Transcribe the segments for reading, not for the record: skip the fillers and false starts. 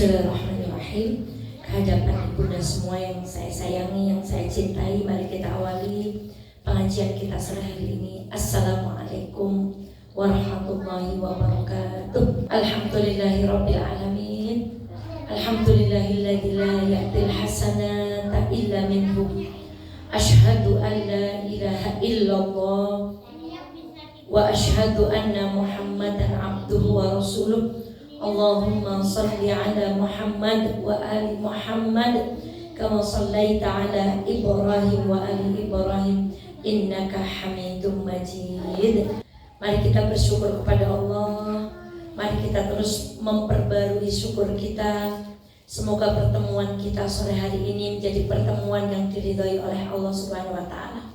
Bismillahirrahmanirrahim. Kehadapan ibunda semua yang saya sayangi, yang saya cintai, mari kita awali pengajian kita sore hari ini. Assalamualaikum warahmatullahi wabarakatuh. Alhamdulillahirabbil alamin. Alhamdulillahilladzi la ya'til hasanata illa minhu. Asyhadu an la ilaha illallah wa asyhadu anna Muhammadan abduhu wa rasuluh. Allahumma salli ala Muhammad wa ali Muhammad kama sallaita ala Ibrahim wa ali Ibrahim innaka Hamidum Majid. Mari kita bersyukur kepada Allah. Mari kita terus memperbarui syukur kita. Semoga pertemuan kita sore hari ini menjadi pertemuan yang diridhoi oleh Allah Subhanahu wa taala.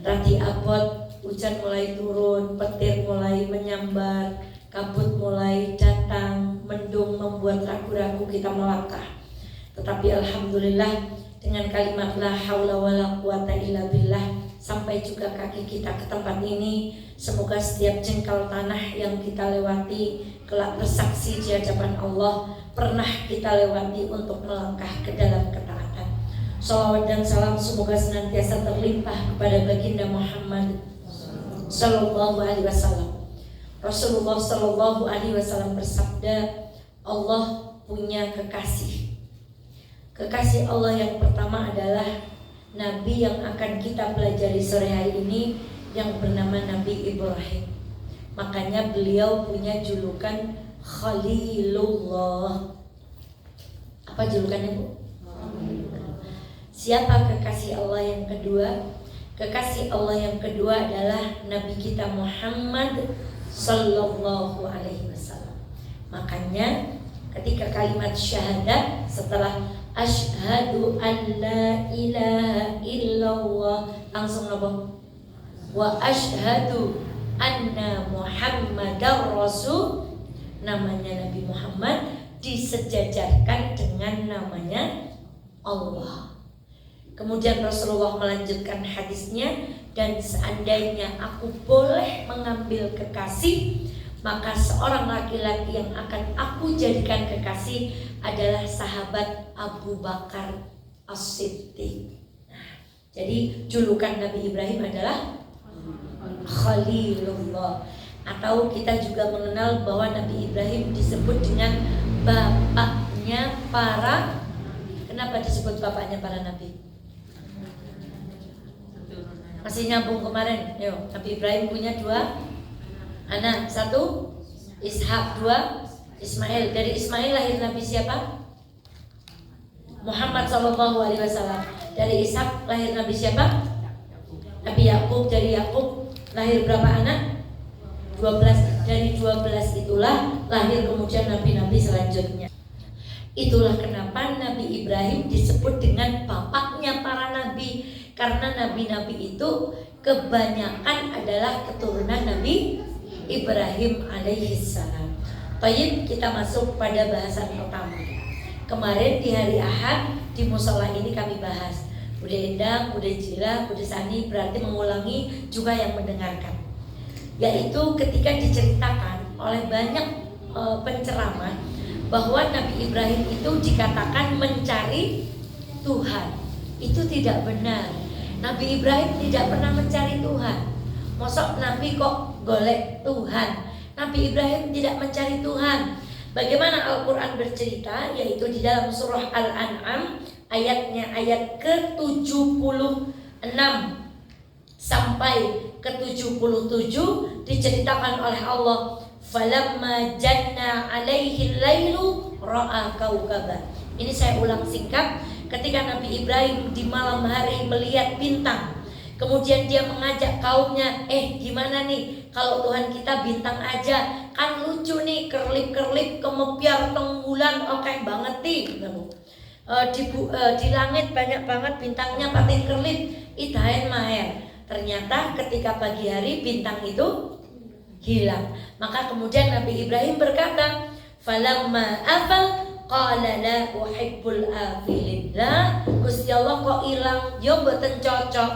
Rati abot, hujan mulai turun, petir mulai menyambar, kabut mulai datang, mendung membuat ragu-ragu kita melangkah. Tetapi alhamdulillah dengan kalimat la haula wala quwata illa billah sampai juga kaki kita ke tempat ini. Semoga setiap jengkal tanah yang kita lewati kelak bersaksi di hadapan Allah pernah kita lewati untuk melangkah ke dalam ketaatan. Shalawat dan salam semoga senantiasa terlimpah kepada baginda Muhammad sallallahu alaihi wasallam. Rasulullah sallallahu alaihi wasallam bersabda, Allah punya kekasih. Kekasih Allah yang pertama adalah Nabi yang akan kita pelajari sore hari ini yang bernama Nabi Ibrahim. Makanya beliau punya julukan Khalilullah. Apa julukannya, Bu? Siapa kekasih Allah yang kedua? Kekasih Allah yang kedua adalah Nabi kita Muhammad sallallahu alaihi wasallam. Makanya ketika kalimat syahadat setelah asyhadu an la ilaha illallah langsung apa? Wa asyhadu anna Muhammadar Rasul. Namanya Nabi Muhammad disejajarkan dengan namanya Allah. Kemudian Rasulullah melanjutkan hadisnya, dan seandainya aku boleh mengambil kekasih, maka seorang laki-laki yang akan aku jadikan kekasih adalah sahabat Abu Bakar As-Siddiq. Nah, jadi julukan Nabi Ibrahim adalah Khalilullah. Atau kita juga mengenal bahwa Nabi Ibrahim disebut dengan bapaknya para. Kenapa disebut bapaknya para nabi? Masih nyambung kemarin. Yo, Nabi Ibrahim punya dua anak, satu Ishak, dua Ismail. Dari Ismail lahir Nabi siapa? Muhammad sallallahu alaihi wasallam. Dari Ishak lahir Nabi siapa? Nabi Yakub. Dari Yakub lahir berapa anak? 12. Dari 12 itulah lahir kemudian nabi-nabi selanjutnya. Itulah kenapa Nabi Ibrahim disebut dengan bapaknya para nabi, karena nabi-nabi itu kebanyakan adalah keturunan Nabi Ibrahim alaihissalam. Baik, kita masuk pada bahasan pertama. Kemarin di hari Ahad di musola ini kami bahas. Bude Endang, Bude Jila, Bude Sani berarti mengulangi juga yang mendengarkan. Yaitu ketika diceritakan oleh banyak penceramah bahwa Nabi Ibrahim itu dikatakan mencari Tuhan. Itu tidak benar. Nabi Ibrahim tidak pernah mencari Tuhan. Mosok Nabi kok golek Tuhan? Nabi Ibrahim tidak mencari Tuhan. Bagaimana Al-Quran bercerita? Yaitu di dalam surah Al-An'am ayatnya ayat ke-76 sampai ke-77 diceritakan oleh Allah, falamma janna alaihi lailu ra'a kaukaba. Ini saya ulang singkat. Ketika Nabi Ibrahim di malam hari melihat bintang, kemudian dia mengajak kaumnya, gimana nih kalau Tuhan kita bintang aja, kan lucu nih, kerlip-kerlip kemepiar tenggulan, oke banget nih. Di langit banyak banget bintangnya, patin kerlip itahen maher. Ternyata ketika pagi hari bintang itu hilang. Maka kemudian Nabi Ibrahim berkata, falamma afal qala la uhibbul afilin. Lah, Gusti Allah kok hilang? Yo mboten cocok.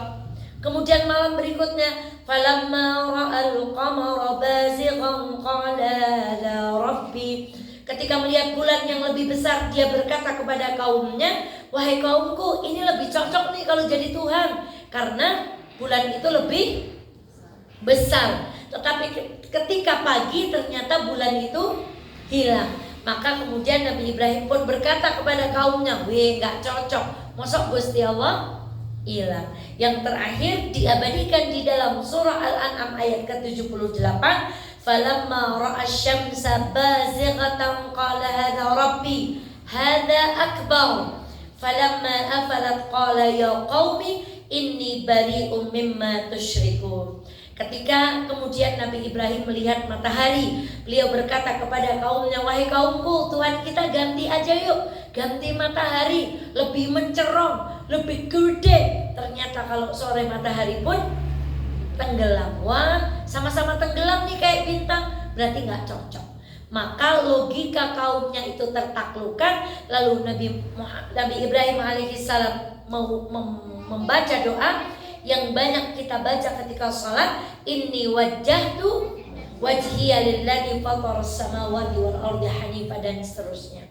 Kemudian malam berikutnya, falamma ra'al qamara bazighan qala la rabbi. Ketika melihat bulan yang lebih besar, dia berkata kepada kaumnya, wahai kaumku, ini lebih cocok nih kalau jadi Tuhan, karena bulan itu lebih besar. Tetapi ketika pagi ternyata bulan itu hilang. Maka kemudian Nabi Ibrahim pun berkata kepada kaumnya, weh gak cocok, mosok Gusti Allah hilang. Yang terakhir diabadikan di dalam surah Al-An'am ayat ke-78, falamma ra'a asy-syamsa bazighatan qala hadza rabbi hadza akbar falamma afalat qala ya qaumi inni bari'um mimma tusyrikun. Ketika kemudian Nabi Ibrahim melihat matahari, beliau berkata kepada kaumnya, wahai kaumku, Tuhan kita ganti aja yuk, ganti matahari, lebih mencerong, lebih gede. Ternyata kalau sore matahari pun tenggelam. Wah, sama-sama tenggelam nih kayak bintang, berarti gak cocok. Maka logika kaumnya itu tertaklukkan. Lalu Nabi Ibrahim alaihissalam membaca doa yang banyak kita baca ketika sholat, inni wajjahtu wajhiya lilladzi fataras samawati wal ardi hanifa, dan seterusnya.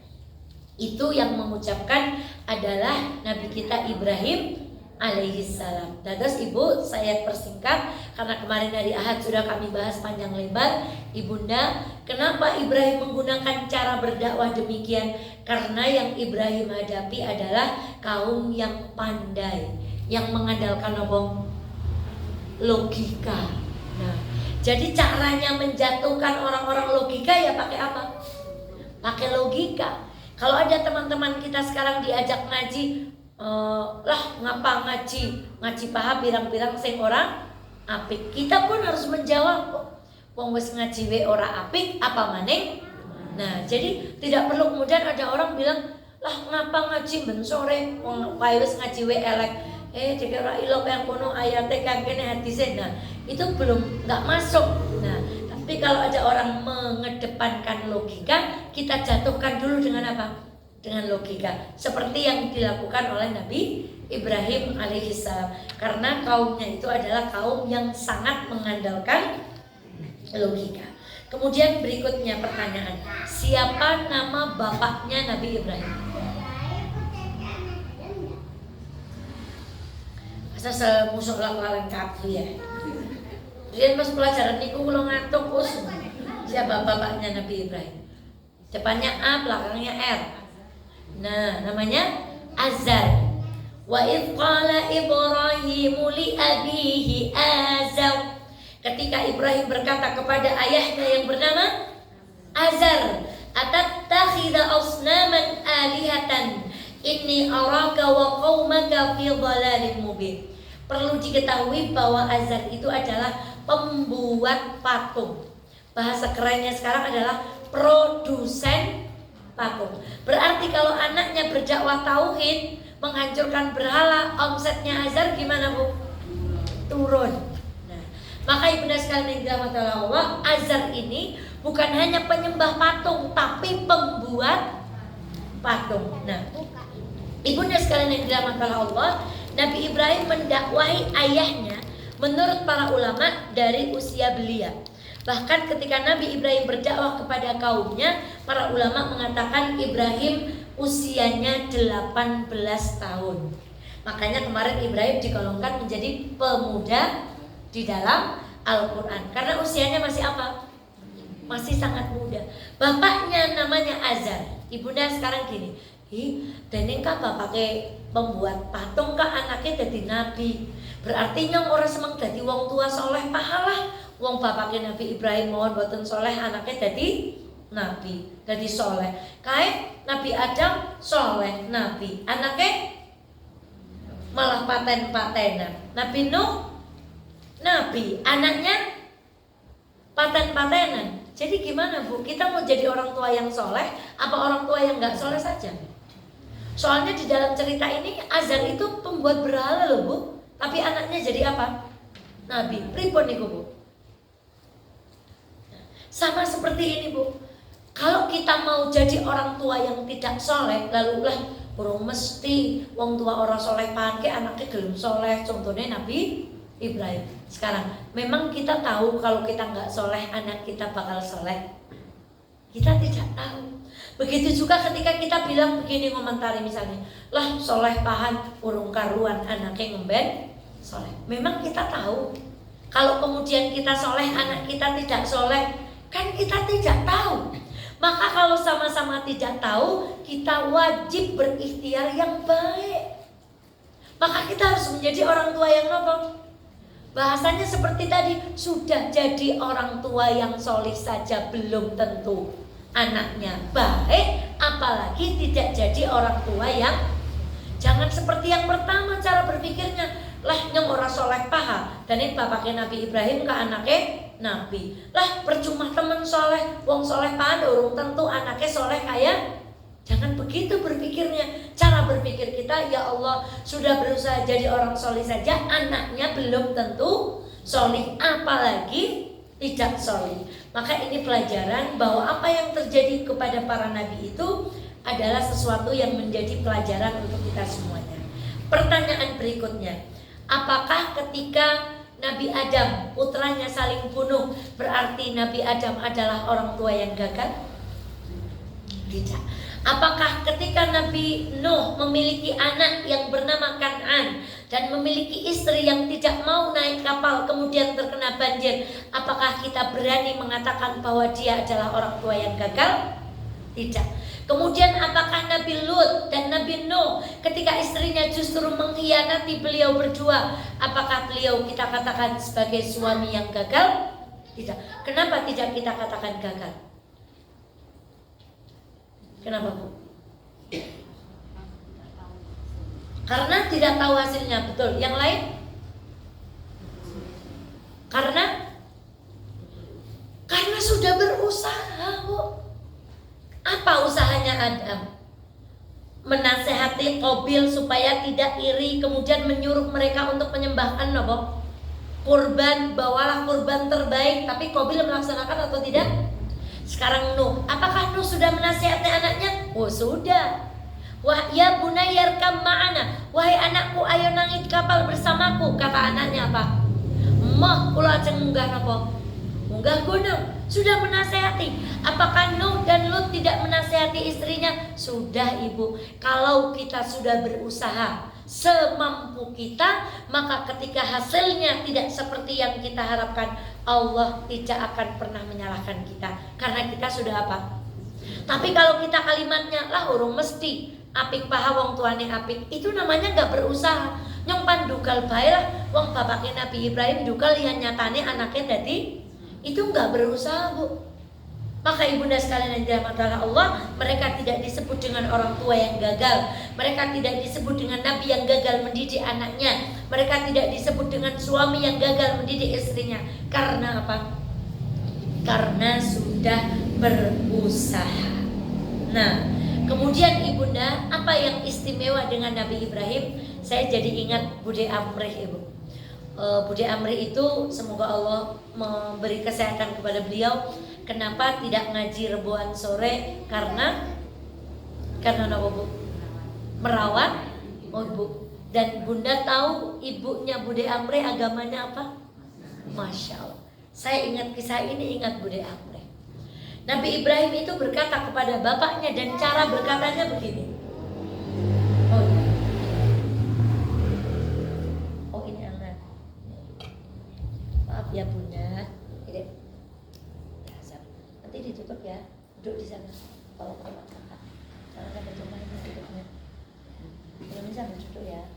Itu yang mengucapkan adalah Nabi kita Ibrahim alaihissalam. Dan terus Ibu, saya persingkat karena kemarin hari Ahad sudah kami bahas panjang lebar. Ibunda, kenapa Ibrahim menggunakan cara berdakwah demikian? Karena yang Ibrahim hadapi adalah kaum yang pandai, yang mengandalkan logika. Nah, jadi caranya menjatuhkan orang-orang logika ya pakai apa? Pakai logika. Kalau ada teman-teman kita sekarang diajak ngaji, lah ngapa ngaji paham pirang-pirang sing orang apik. Kita pun harus menjawab, wong wis ngaji we ora apik apa maning. Nah, jadi tidak perlu kemudian ada orang bilang, lah ngapa ngaji ben sore wong wis ngaji we elek. Jika ora ilok yang kono ayate kang kene hadise. Nah, itu belum nggak masuk. Nah, tapi kalau ada orang mengedepankan logika, kita jatuhkan dulu dengan apa? Dengan logika. Seperti yang dilakukan oleh Nabi Ibrahim alaihissalam. Karena kaumnya itu adalah kaum yang sangat mengandalkan logika. Kemudian berikutnya pertanyaan, siapa nama bapaknya Nabi Ibrahim? Saya musuh lawan kabeh ya. Riyen pas pelajaran niku kula ngantuk us. Siapa bapaknya Nabi Ibrahim? Depannya A, belakangnya R. Nah, namanya Azar. Wa idh qala Ibrahimu li abihi Azar. Ketika Ibrahim berkata kepada ayahnya yang bernama Azar, atattakhidha asnaman alihatan inni araka wa qaumaka fi dhalalin mubin. Perlu diketahui bahwa Azar itu adalah pembuat patung. Bahasa kerennya sekarang adalah produsen patung. Berarti kalau anaknya berdakwah tauhid, menghancurkan berhala, omsetnya Azar gimana Bu? Turun. Nah, maka ibunda sekalian yang dirahmati Allah, Azar ini bukan hanya penyembah patung, tapi pembuat patung. Nah, ibunda sekalian yang dirahmati Allah, Nabi Ibrahim mendakwahi ayahnya menurut para ulama dari usia belia. Bahkan ketika Nabi Ibrahim berdakwah kepada kaumnya, para ulama mengatakan Ibrahim usianya 18 tahun. Makanya kemarin Ibrahim digolongkan menjadi pemuda di dalam Al-Quran. Karena usianya masih apa? Masih sangat muda. Bapaknya namanya Azar. Ibunda sekarang gini, dan ini kan bapaknya pembuat patung kah anaknya jadi nabi. Berarti yang orang semang jadi wong tua soleh pahala. Wong bapaknya Nabi Ibrahim mohon boten soleh, anaknya jadi nabi, jadi soleh. Kayak Nabi Adam soleh, nabi, anaknya malah paten-patenan. Nabi Nuh nabi, anaknya paten-patenan. Jadi gimana Bu? Kita mau jadi orang tua yang soleh apa orang tua yang nggak soleh saja? Soalnya di dalam cerita ini Azar itu pembuat berhala loh Bu, tapi anaknya jadi apa? Nabi. Pripun niku Bu? Sama seperti ini Bu. Kalau kita mau jadi orang tua yang tidak soleh, lalu lah burung mesti wong tua orang soleh pake anaknya gelem soleh. Contohnya Nabi Ibrahim. Sekarang memang kita tahu kalau kita nggak soleh anak kita bakal soleh. Kita tidak tahu. Begitu juga ketika kita bilang begini, ngomentari misalnya, lah soleh pahan urung karuan anaknya ngemben soleh. Memang kita tahu. Kalau kemudian kita soleh, anak kita tidak soleh, kan kita tidak tahu. Maka kalau sama-sama tidak tahu, kita wajib berikhtiar yang baik. Maka kita harus menjadi orang tua yang nopo. Bahasanya seperti tadi, sudah jadi orang tua yang soleh saja belum tentu anaknya baik, apalagi tidak jadi orang tua yang. Jangan seperti yang pertama cara berpikirnya, lah nyong ora soleh paha, dan ini bapaknya Nabi Ibrahim ke anaknya Nabi. Lah percuma temen soleh, wong soleh paha urung tentu anaknya soleh kayak. Jangan begitu berpikirnya. Cara berpikir kita, ya Allah, sudah berusaha jadi orang soleh saja, anaknya belum tentu soleh, apalagi tidak soleh. Maka ini pelajaran bahwa apa yang terjadi kepada para nabi itu adalah sesuatu yang menjadi pelajaran untuk kita semuanya. Pertanyaan berikutnya, apakah ketika Nabi Adam putranya saling bunuh berarti Nabi Adam adalah orang tua yang gagal? Tidak. Apakah ketika Nabi Nuh memiliki anak yang bernama Kan'an dan memiliki istri yang tidak mau naik kapal kemudian terkena banjir, apakah kita berani mengatakan bahwa dia adalah orang tua yang gagal? Tidak. Kemudian apakah Nabi Lut dan Nabi Nuh ketika istrinya justru mengkhianati beliau berdua, apakah beliau kita katakan sebagai suami yang gagal? Tidak. Kenapa tidak kita katakan gagal? Kenapa, Bu? Karena tidak tahu hasilnya, betul. Yang lain? Karena sudah berusaha, Bu. Apa usahanya Adam? Menasehati Qabil supaya tidak iri, kemudian menyuruh mereka untuk menyembahkan apa? Kurban, bawalah kurban terbaik. Tapi Qabil melaksanakan atau tidak? Sekarang Nuh, apakah Nuh sudah menasihati anaknya? Oh sudah. Wah ya bunayya yarkam ma'ana, wahai anakku ayo nangit kapal bersamaku. Kata anaknya apa? Mah kula ajeng munggah napa? Munggah gunung. Sudah menasihati. Apakah Nuh dan Lut tidak menasihati istrinya? Sudah ibu. Kalau kita sudah berusaha semampu kita, maka ketika hasilnya tidak seperti yang kita harapkan, Allah tidak akan pernah menyalahkan kita, karena kita sudah apa? Tapi kalau kita kalimatnya lah urung mesti apik paha wong tuane apik, itu namanya gak berusaha. Nyong pandugal bae lah wong bapaknya Nabi Ibrahim dugal lihat nyatane anaknya dadi, itu gak berusaha, Bu. Maka ibunda sekalian yang dirahmati Allah, mereka tidak disebut dengan orang tua yang gagal. Mereka tidak disebut dengan nabi yang gagal mendidik anaknya. Mereka tidak disebut dengan suami yang gagal mendidik istrinya. Karena apa? Karena sudah berusaha. Nah, kemudian ibunda, apa yang istimewa dengan Nabi Ibrahim? Saya jadi ingat Bude Amrih, Ibu. Bude Amrih itu semoga Allah memberi kesehatan kepada beliau. Kenapa tidak ngaji reboan sore? Karena apa, Bu? Merawat. Oh, Bu. Dan bunda tahu ibunya Bude Amrih agamanya apa? Masya Allah. Saya ingat kisah ini, ingat Bude Amrih. Nabi Ibrahim itu berkata kepada bapaknya, dan cara berkatanya begini. Oh, iya. Oh, ini anak. Maaf ya bunda. Ini. Nanti ditutup ya, duduk di sana. Kalau ke tempat kakak, jangan sampai cuma ini duduknya. Belum bisa duduk ya.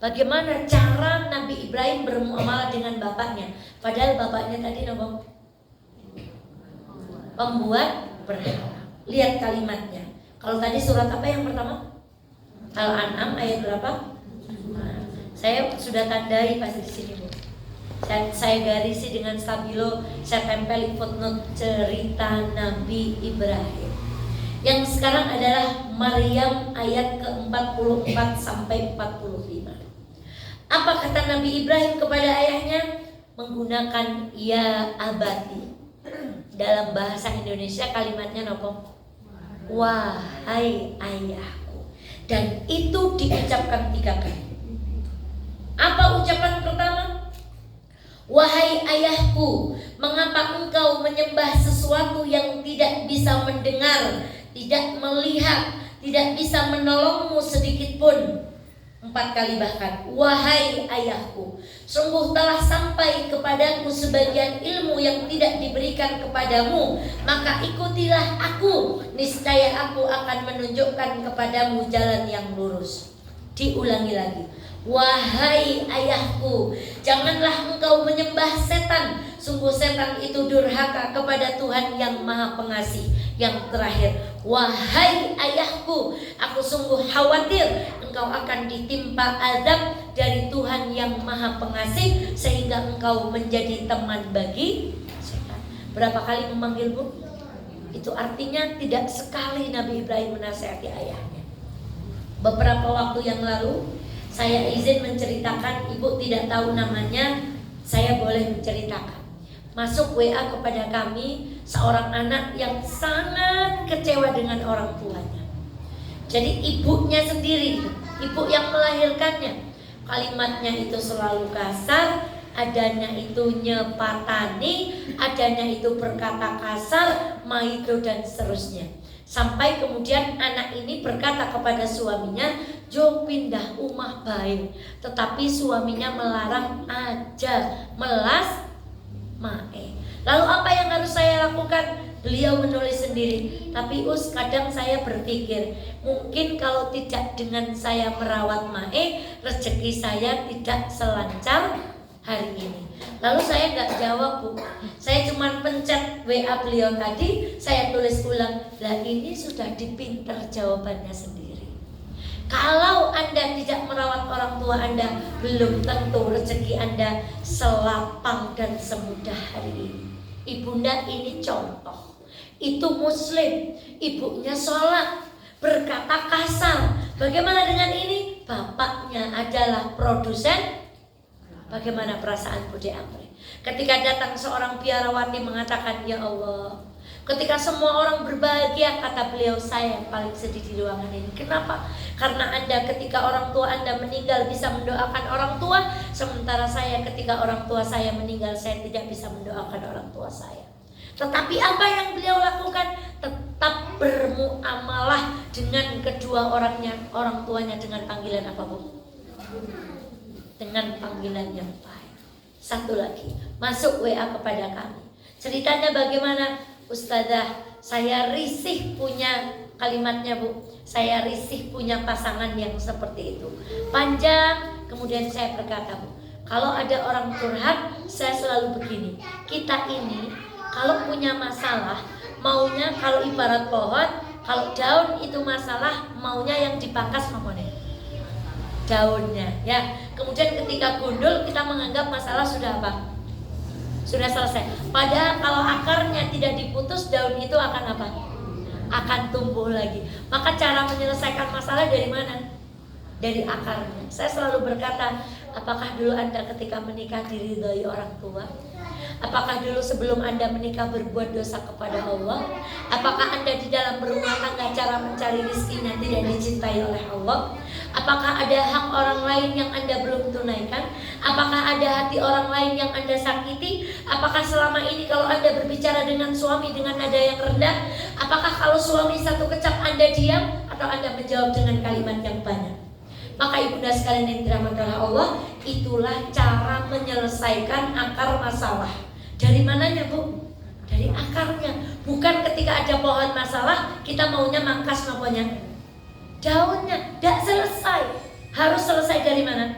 Bagaimana cara Nabi Ibrahim bermuamalah dengan bapaknya? Padahal bapaknya tadi nabung pembuat berhala. Lihat kalimatnya. Kalau tadi surat apa yang pertama? Al-An'am ayat berapa? Saya sudah tandai pasti di sini, Bu. Saya garisi dengan stabilo, saya tempel footnote cerita Nabi Ibrahim. Yang sekarang adalah Maryam ayat ke-44 sampai 45. Apa kata Nabi Ibrahim kepada ayahnya? Menggunakan ya abati. Dalam bahasa Indonesia kalimatnya nopo? Wahai ayahku. Dan itu diucapkan 3 kali. Apa ucapan pertama? Wahai ayahku, Mengapa engkau menyembah sesuatu yang tidak bisa mendengar, tidak melihat, tidak bisa menolongmu sedikit pun? 4 kali bahkan, wahai ayahku, sungguh telah sampai kepadaku sebagian ilmu yang tidak diberikan kepadamu, maka ikutilah aku, niscaya aku akan menunjukkan kepadamu jalan yang lurus. Diulangi lagi, wahai ayahku, janganlah engkau menyembah setan, sungguh setan itu durhaka kepada Tuhan yang Maha Pengasih. Yang terakhir, wahai ayahku, aku sungguh khawatir engkau akan ditimpa azab dari Tuhan yang Maha Pengasih, sehingga engkau menjadi teman bagi setan. Berapa kali memanggil, Bu? Itu artinya tidak sekali Nabi Ibrahim menasihati ayahnya. Beberapa waktu yang lalu saya izin menceritakan, Ibu tidak tahu namanya, saya boleh menceritakan. Masuk WA kepada kami seorang anak yang sangat kecewa dengan orang tuanya. Jadi ibunya sendiri, ibu yang melahirkannya, kalimatnya itu selalu kasar, adanya itu nyepatani, adanya itu berkata kasar, maido dan seterusnya. Sampai kemudian anak ini berkata kepada suaminya, "Jo pindah umah baik." Tetapi suaminya melarang, aja melas mae. Lalu apa yang harus saya lakukan? Beliau menulis sendiri. Tapi kadang saya berpikir, mungkin kalau tidak dengan saya merawat mae, rezeki saya tidak selancar hari ini. Lalu saya nggak jawab, Bu. Saya cuma pencet WA beliau tadi, saya tulis ulang. Lah ini sudah dipinter jawabannya sendiri. Kalau Anda tidak merawat orang tua Anda, belum tentu rezeki Anda selapang dan semudah hari ini. Ibunda ini contoh. Itu muslim, ibunya sholat, berkata kasar. Bagaimana dengan ini? Bapaknya adalah produsen. Bagaimana perasaan Budi Amri ketika datang seorang biarawati mengatakan, "Ya Allah, ketika semua orang berbahagia," kata beliau, "saya yang paling sedih di ruangan ini. Kenapa? Karena Anda ketika orang tua Anda meninggal bisa mendoakan orang tua, sementara saya ketika orang tua saya meninggal, saya tidak bisa mendoakan orang tua saya." Tetapi apa yang beliau lakukan? Tetap bermuamalah dengan kedua orang tuanya dengan panggilan apa, Bu? Dengan panggilan yang baik. Satu lagi, masuk WA kepada kami. Ceritanya bagaimana? "Ustazah, saya risih punya," kalimatnya, Bu, "saya risih punya pasangan yang seperti itu." Panjang. Kemudian saya berkata, Bu, kalau ada orang curhat, saya selalu begini. Kita ini kalau punya masalah, maunya kalau ibarat pohon, kalau daun itu masalah, maunya yang dipangkas mamone daunnya, ya. Kemudian ketika gundul, kita menganggap masalah sudah apa? Sudah selesai. Padahal kalau akarnya tidak diputus, daun itu akan apa? Akan tumbuh lagi. Maka cara menyelesaikan masalah dari mana? Dari akarnya. Saya selalu berkata, apakah dulu Anda ketika menikah diridhoi orang tua? Apakah dulu sebelum Anda menikah berbuat dosa kepada Allah? Apakah Anda di dalam berumah tangga cara mencari rezekinya tidak dicintai oleh Allah? Apakah ada hak orang lain yang Anda belum tunaikan? Apakah ada hati orang lain yang Anda sakiti? Apakah selama ini kalau Anda berbicara dengan suami dengan nada yang rendah? Apakah kalau suami satu kecap Anda diam? Atau Anda menjawab dengan kalimat yang banyak? Maka ibunda sekalian yang dirahmati oleh Allah, itulah cara menyelesaikan akar masalah. Dari mananya, Bu? Dari akarnya. Bukan ketika ada pohon masalah kita maunya mangkas namanya daunnya. Tidak selesai. Harus selesai dari mana?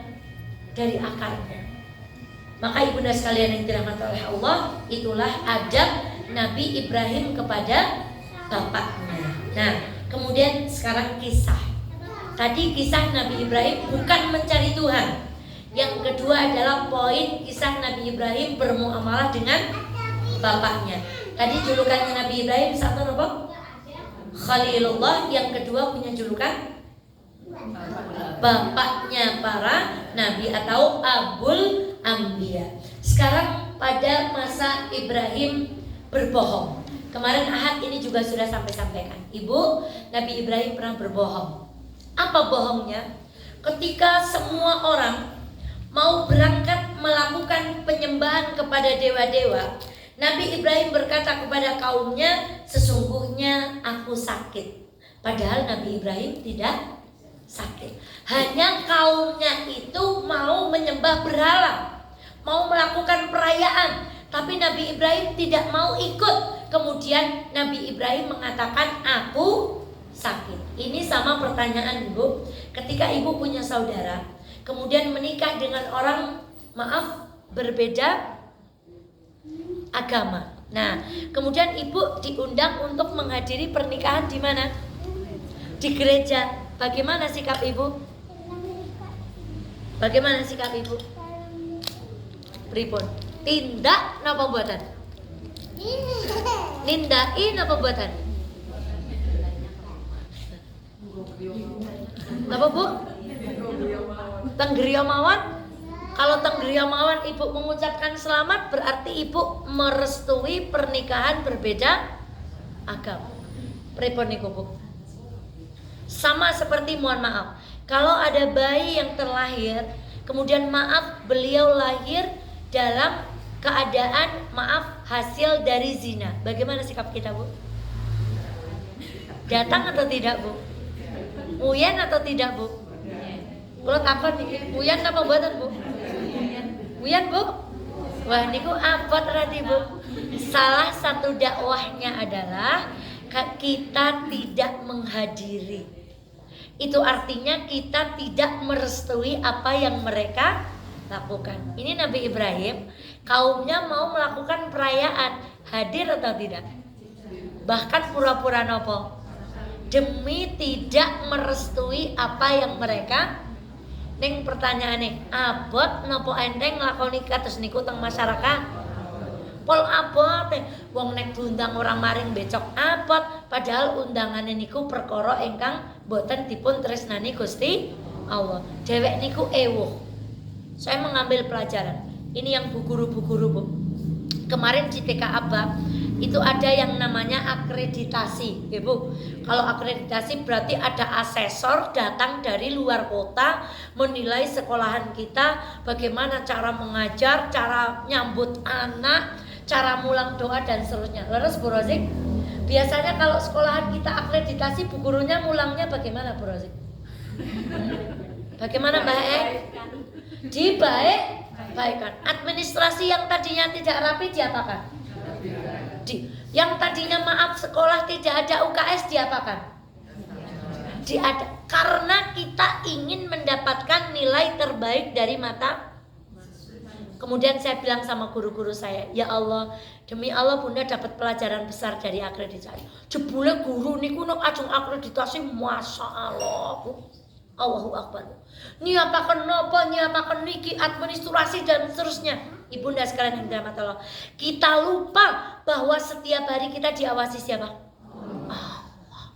Dari akarnya. Maka ibunda sekalian yang dirahmati oleh Allah, itulah adab Nabi Ibrahim kepada bapaknya. Nah, kemudian sekarang kisah. Tadi kisah Nabi Ibrahim bukan mencari Tuhan. Yang kedua adalah poin kisah Nabi Ibrahim bermuamalah dengan bapaknya. Tadi julukannya Nabi Ibrahim satu apa? Khalilullah. Yang kedua punya julukan bapaknya para nabi atau Abul Anbiya. Sekarang pada masa Ibrahim berbohong. Kemarin Ahad ini juga sudah sampaikan. Ibu, Nabi Ibrahim pernah berbohong. Apa bohongnya? Ketika semua orang mau berangkat melakukan penyembahan kepada dewa-dewa, Nabi Ibrahim berkata kepada kaumnya, sesungguhnya aku sakit. Padahal Nabi Ibrahim tidak sakit. Hanya kaumnya itu mau menyembah berhala, mau melakukan perayaan, tapi Nabi Ibrahim tidak mau ikut. Kemudian Nabi Ibrahim mengatakan, aku sakit. Ini sama pertanyaan ibu. Ketika ibu punya saudara, kemudian menikah dengan orang, berbeda agama. Nah, kemudian ibu diundang untuk menghadiri pernikahan di mana? Di gereja. Bagaimana sikap ibu? Bagaimana sikap ibu? Pripun? Tindak napa buatan? Nindain apa buatan? Napa bu? Tenggeriya mawon. Kalau tenggeriya mawon ibu mengucapkan selamat, berarti ibu merestui pernikahan berbeda agama. Pripun niku bu? Sama seperti, mohon maaf, kalau ada bayi yang terlahir, kemudian beliau lahir dalam keadaan hasil dari zina, bagaimana sikap kita bu? Datang atau tidak bu? Uyan atau tidak bu? Kalau takon nih, uyan apa buatan bu? Uyan bu? Wah niku abot rati bu. Salah satu dakwahnya adalah kita tidak menghadiri. Itu artinya kita tidak merestui apa yang mereka lakukan. Ini Nabi Ibrahim, kaumnya mau melakukan perayaan, hadir atau tidak? Bahkan pura-pura nopo, demi tidak merestui apa yang mereka. Ning pertanyaane, abot nopo enteng nglakoni kados niku teng masyarakat? Pol abot, wong nek diundang orang maring becok abot, padahal undangannya niku perkara ingkang boten dipun tresnani Gusti Allah. Dewek niku ewuh. Saya mengambil pelajaran. Ini yang bu guru bu. Kemarin di TK Abba itu ada yang namanya akreditasi, ibu. Kalau akreditasi berarti ada asesor datang dari luar kota menilai sekolahan kita, bagaimana cara mengajar, cara nyambut anak, cara mulang doa dan seterusnya. Leres Bu Rozik? Biasanya kalau sekolahan kita akreditasi, bu gurunya mulangnya bagaimana Bu Rozik? Bagaimana Mbak Baikkan. Administrasi yang tadinya tidak rapi diapakan? Yang tadinya sekolah tidak ada UKS diapakan? Karena kita ingin mendapatkan nilai terbaik dari mata. Kemudian saya bilang sama guru-guru saya, ya Allah, demi Allah Bunda dapat pelajaran besar dari akreditasi. Jebule guru niku nek ajeng akreditasi, masya Allah bu. Allahu Akbar. Nyiapaken napa, nyiapaken niki, administrasi dan seterusnya. Ibunda sekalian yang dirahmati Allah, kita lupa bahwa setiap hari kita diawasi siapa? Allah.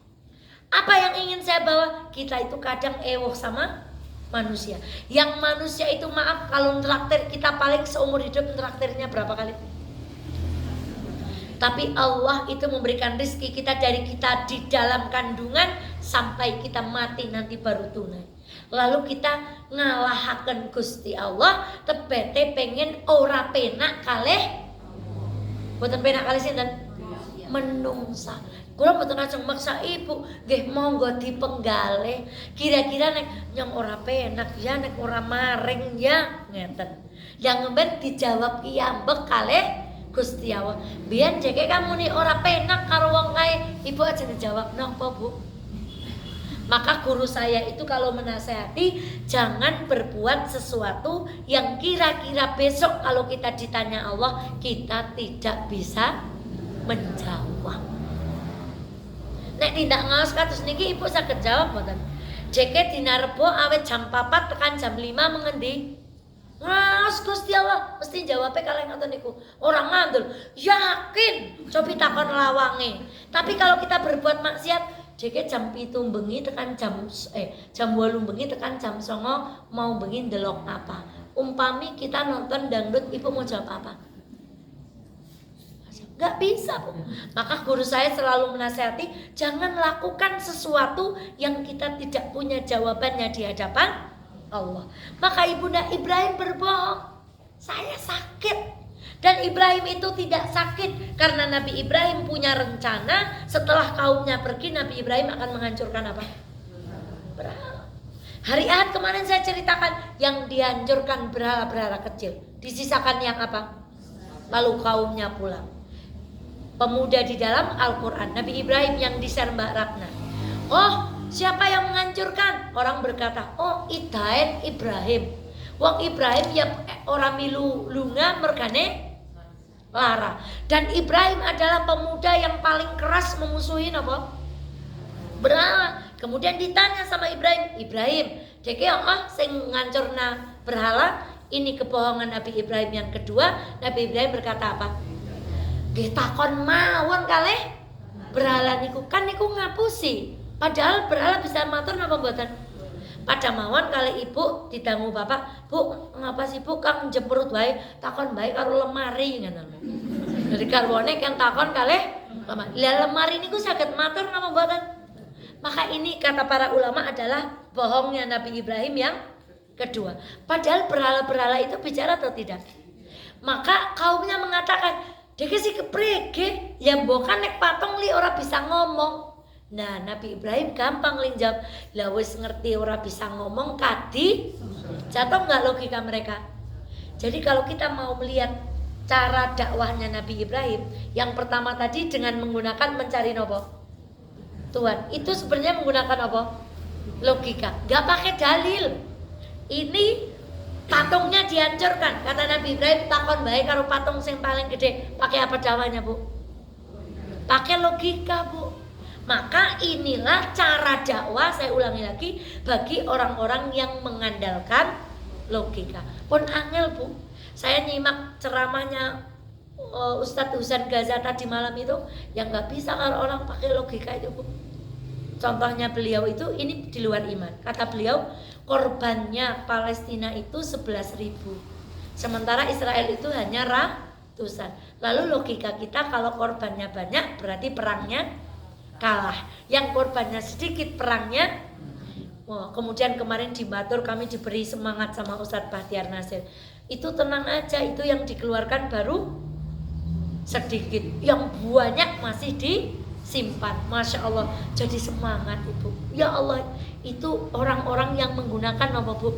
Apa yang ingin saya bawa? Kita itu kadang ewuh sama manusia. Yang manusia itu kalau traktir kita paling seumur hidup traktirnya berapa kali? Tapi Allah itu memberikan rezeki kita dari kita di dalam kandungan sampai kita mati nanti baru tunai. Lalu kita ngalahaken Gusti Allah, tebete pengen ora penak kalih. Boten penak kalih sinten? Menungsa. Kula mboten ajeng maksa ibu, nggih monggo dipenggalih. Kira-kira nek nyong ora penak ya, nek ora maring ya, ngeten. Yang ngemben dijawab iyambek kalih Gusti Allah. Biyen jeke kamu nih ora penak karo wong kae, ibu aja dijawab napa bu. Maka guru saya itu kalau menasehati, jangan berbuat sesuatu yang kira-kira besok kalau kita ditanya Allah, kita tidak bisa menjawab. Nek tindak ngaos kados niki ibu saged jawab mboten? Jeke dina Rebo awet jam 4 tekan jam 5 mengendi? Ngaos Gusti Allah, mesti jawabnya kalau ngoten niku. Orang ngandel, yakin, cobi takon lawange. Tapi kalau kita berbuat maksiat, jeke jam 7 bengi tekan jam 8 bengi tekan jam 9 mau bengi ndelok apa? Umpami kita nonton dangdut, ibu mau jawab apa? Gak bisa bu. Maka guru saya selalu menasihati, jangan lakukan sesuatu yang kita tidak punya jawabannya di hadapan Allah. Maka ibunda Ibrahim berbohong, saya sakit. Dan Ibrahim itu tidak sakit karena Nabi Ibrahim punya rencana setelah kaumnya pergi, Nabi Ibrahim akan menghancurkan apa? Berhala. Hari Ahad kemarin saya ceritakan yang dihancurkan berhala-berhala kecil, disisakan yang apa? Lalu kaumnya pulang. Pemuda di dalam Al-Quran, Nabi Ibrahim yang di-share Mbak Ratna. Oh, siapa yang menghancurkan? Orang berkata, oh Idain Ibrahim. Wong Ibrahim ya orang milu lunga mergane lara. Dan Ibrahim adalah pemuda yang paling keras memusuhi apa? Berhala. Kemudian ditanya sama Ibrahim, deke sing ngancurna berhala. Ini kebohongan Nabi Ibrahim yang kedua. Nabi Ibrahim berkata apa? Nggih takon mawon kalih berhala niku kan niku ngapusi. Padahal berhala bisa matur napa mboten? Pada mawon kali ibu didangu bapak, Bu, ngapa sih Bu kang jemprut wae takon bae karo lemari ngono. Dari karwone kan takon kalih lemari. Lah lemari niku saged matur napa mboten? Maka ini kata para ulama adalah bohongnya Nabi Ibrahim yang kedua. Padahal berhala-berhala itu bicara atau tidak? Maka kaumnya mengatakan, "Deke si keprege, ya mbokan nek patung li ora bisa ngomong." Nah, Nabi Ibrahim gampang linjam. Lah wis ngerti ora bisa ngomong kadi. Jatuh enggak logika mereka? Jadi kalau kita mau melihat cara dakwahnya Nabi Ibrahim, yang pertama tadi dengan menggunakan mencari nopo? Tuhan. Itu sebenarnya menggunakan apa? Logika. Enggak pakai dalil. Ini patungnya dihancurkan. Kata Nabi Ibrahim, takon bae karo patung sing paling gede. Pakai apa dakwahnya, Bu? Pakai logika, Bu. Maka inilah cara dakwah, saya ulangi lagi, bagi orang-orang yang mengandalkan logika. Pun angel, Bu. Saya nyimak ceramahnya Ustadz Husain Gaza tadi malam itu, yang nggak bisa kalau orang pakai logika itu, Bu. Contohnya beliau itu, ini di luar iman. Kata beliau, korbannya Palestina itu 11.000. Sementara Israel itu hanya ratusan. Lalu logika kita kalau korbannya banyak berarti perangnya kalah. Yang korbannya sedikit perangnya. Kemudian kemarin di Batur kami diberi semangat sama Ustadz Bahtiar Nasir. Itu tenang aja, itu yang dikeluarkan baru sedikit, yang banyak masih disimpan. Masya Allah, jadi semangat Ibu. Ya Allah, itu orang-orang yang menggunakan apa, Bu?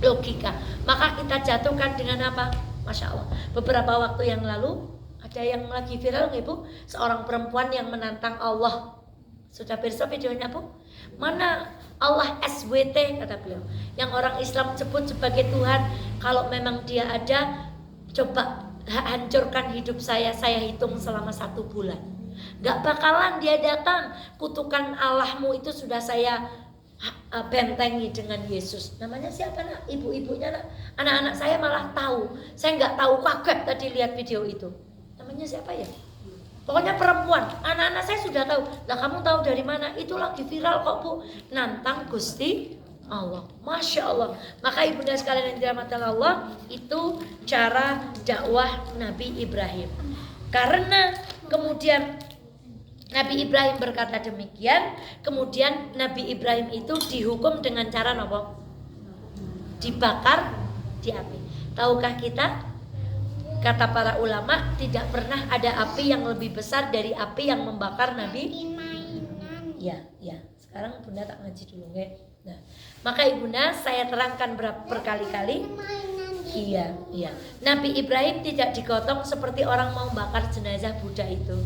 Logika. Maka kita jatuhkan dengan apa? Masya Allah. Beberapa waktu yang lalu ada yang lagi viral nggak, Bu? Seorang perempuan yang menantang Allah. Sudah periksa videonya, Bu? Mana Allah SWT kata beliau. Yang orang Islam sebut sebagai Tuhan. Kalau memang dia ada, coba hancurkan hidup saya hitung selama 1 bulan. Gak bakalan dia datang. Kutukan Allahmu itu sudah saya bentengi dengan Yesus. Namanya siapa, nak? Ibu-ibunya, nak? Anak-anak saya malah tahu. Saya gak tahu, kaget tadi lihat video itu. Namanya siapa ya? Pokoknya perempuan. Anak-anak saya sudah tahu. Lah kamu tahu dari mana? Itu lagi viral kok, Bu. Nantang Gusti Allah. Masya Allah. Maka ibunda sekalian yang dirahmati Allah, itu cara dakwah Nabi Ibrahim. Karena kemudian Nabi Ibrahim berkata demikian, kemudian Nabi Ibrahim itu dihukum dengan cara apa? Dibakar di api. Tahukah kita? Kata para ulama, tidak pernah ada api yang lebih besar dari api yang membakar Nabi. Ya. Sekarang Bunda tak ngaji dulu, nggak? Nah, maka Ibunda saya terangkan berkali-kali. Iya. Nabi Ibrahim tidak digotong seperti orang mau bakar jenazah Buddha itu.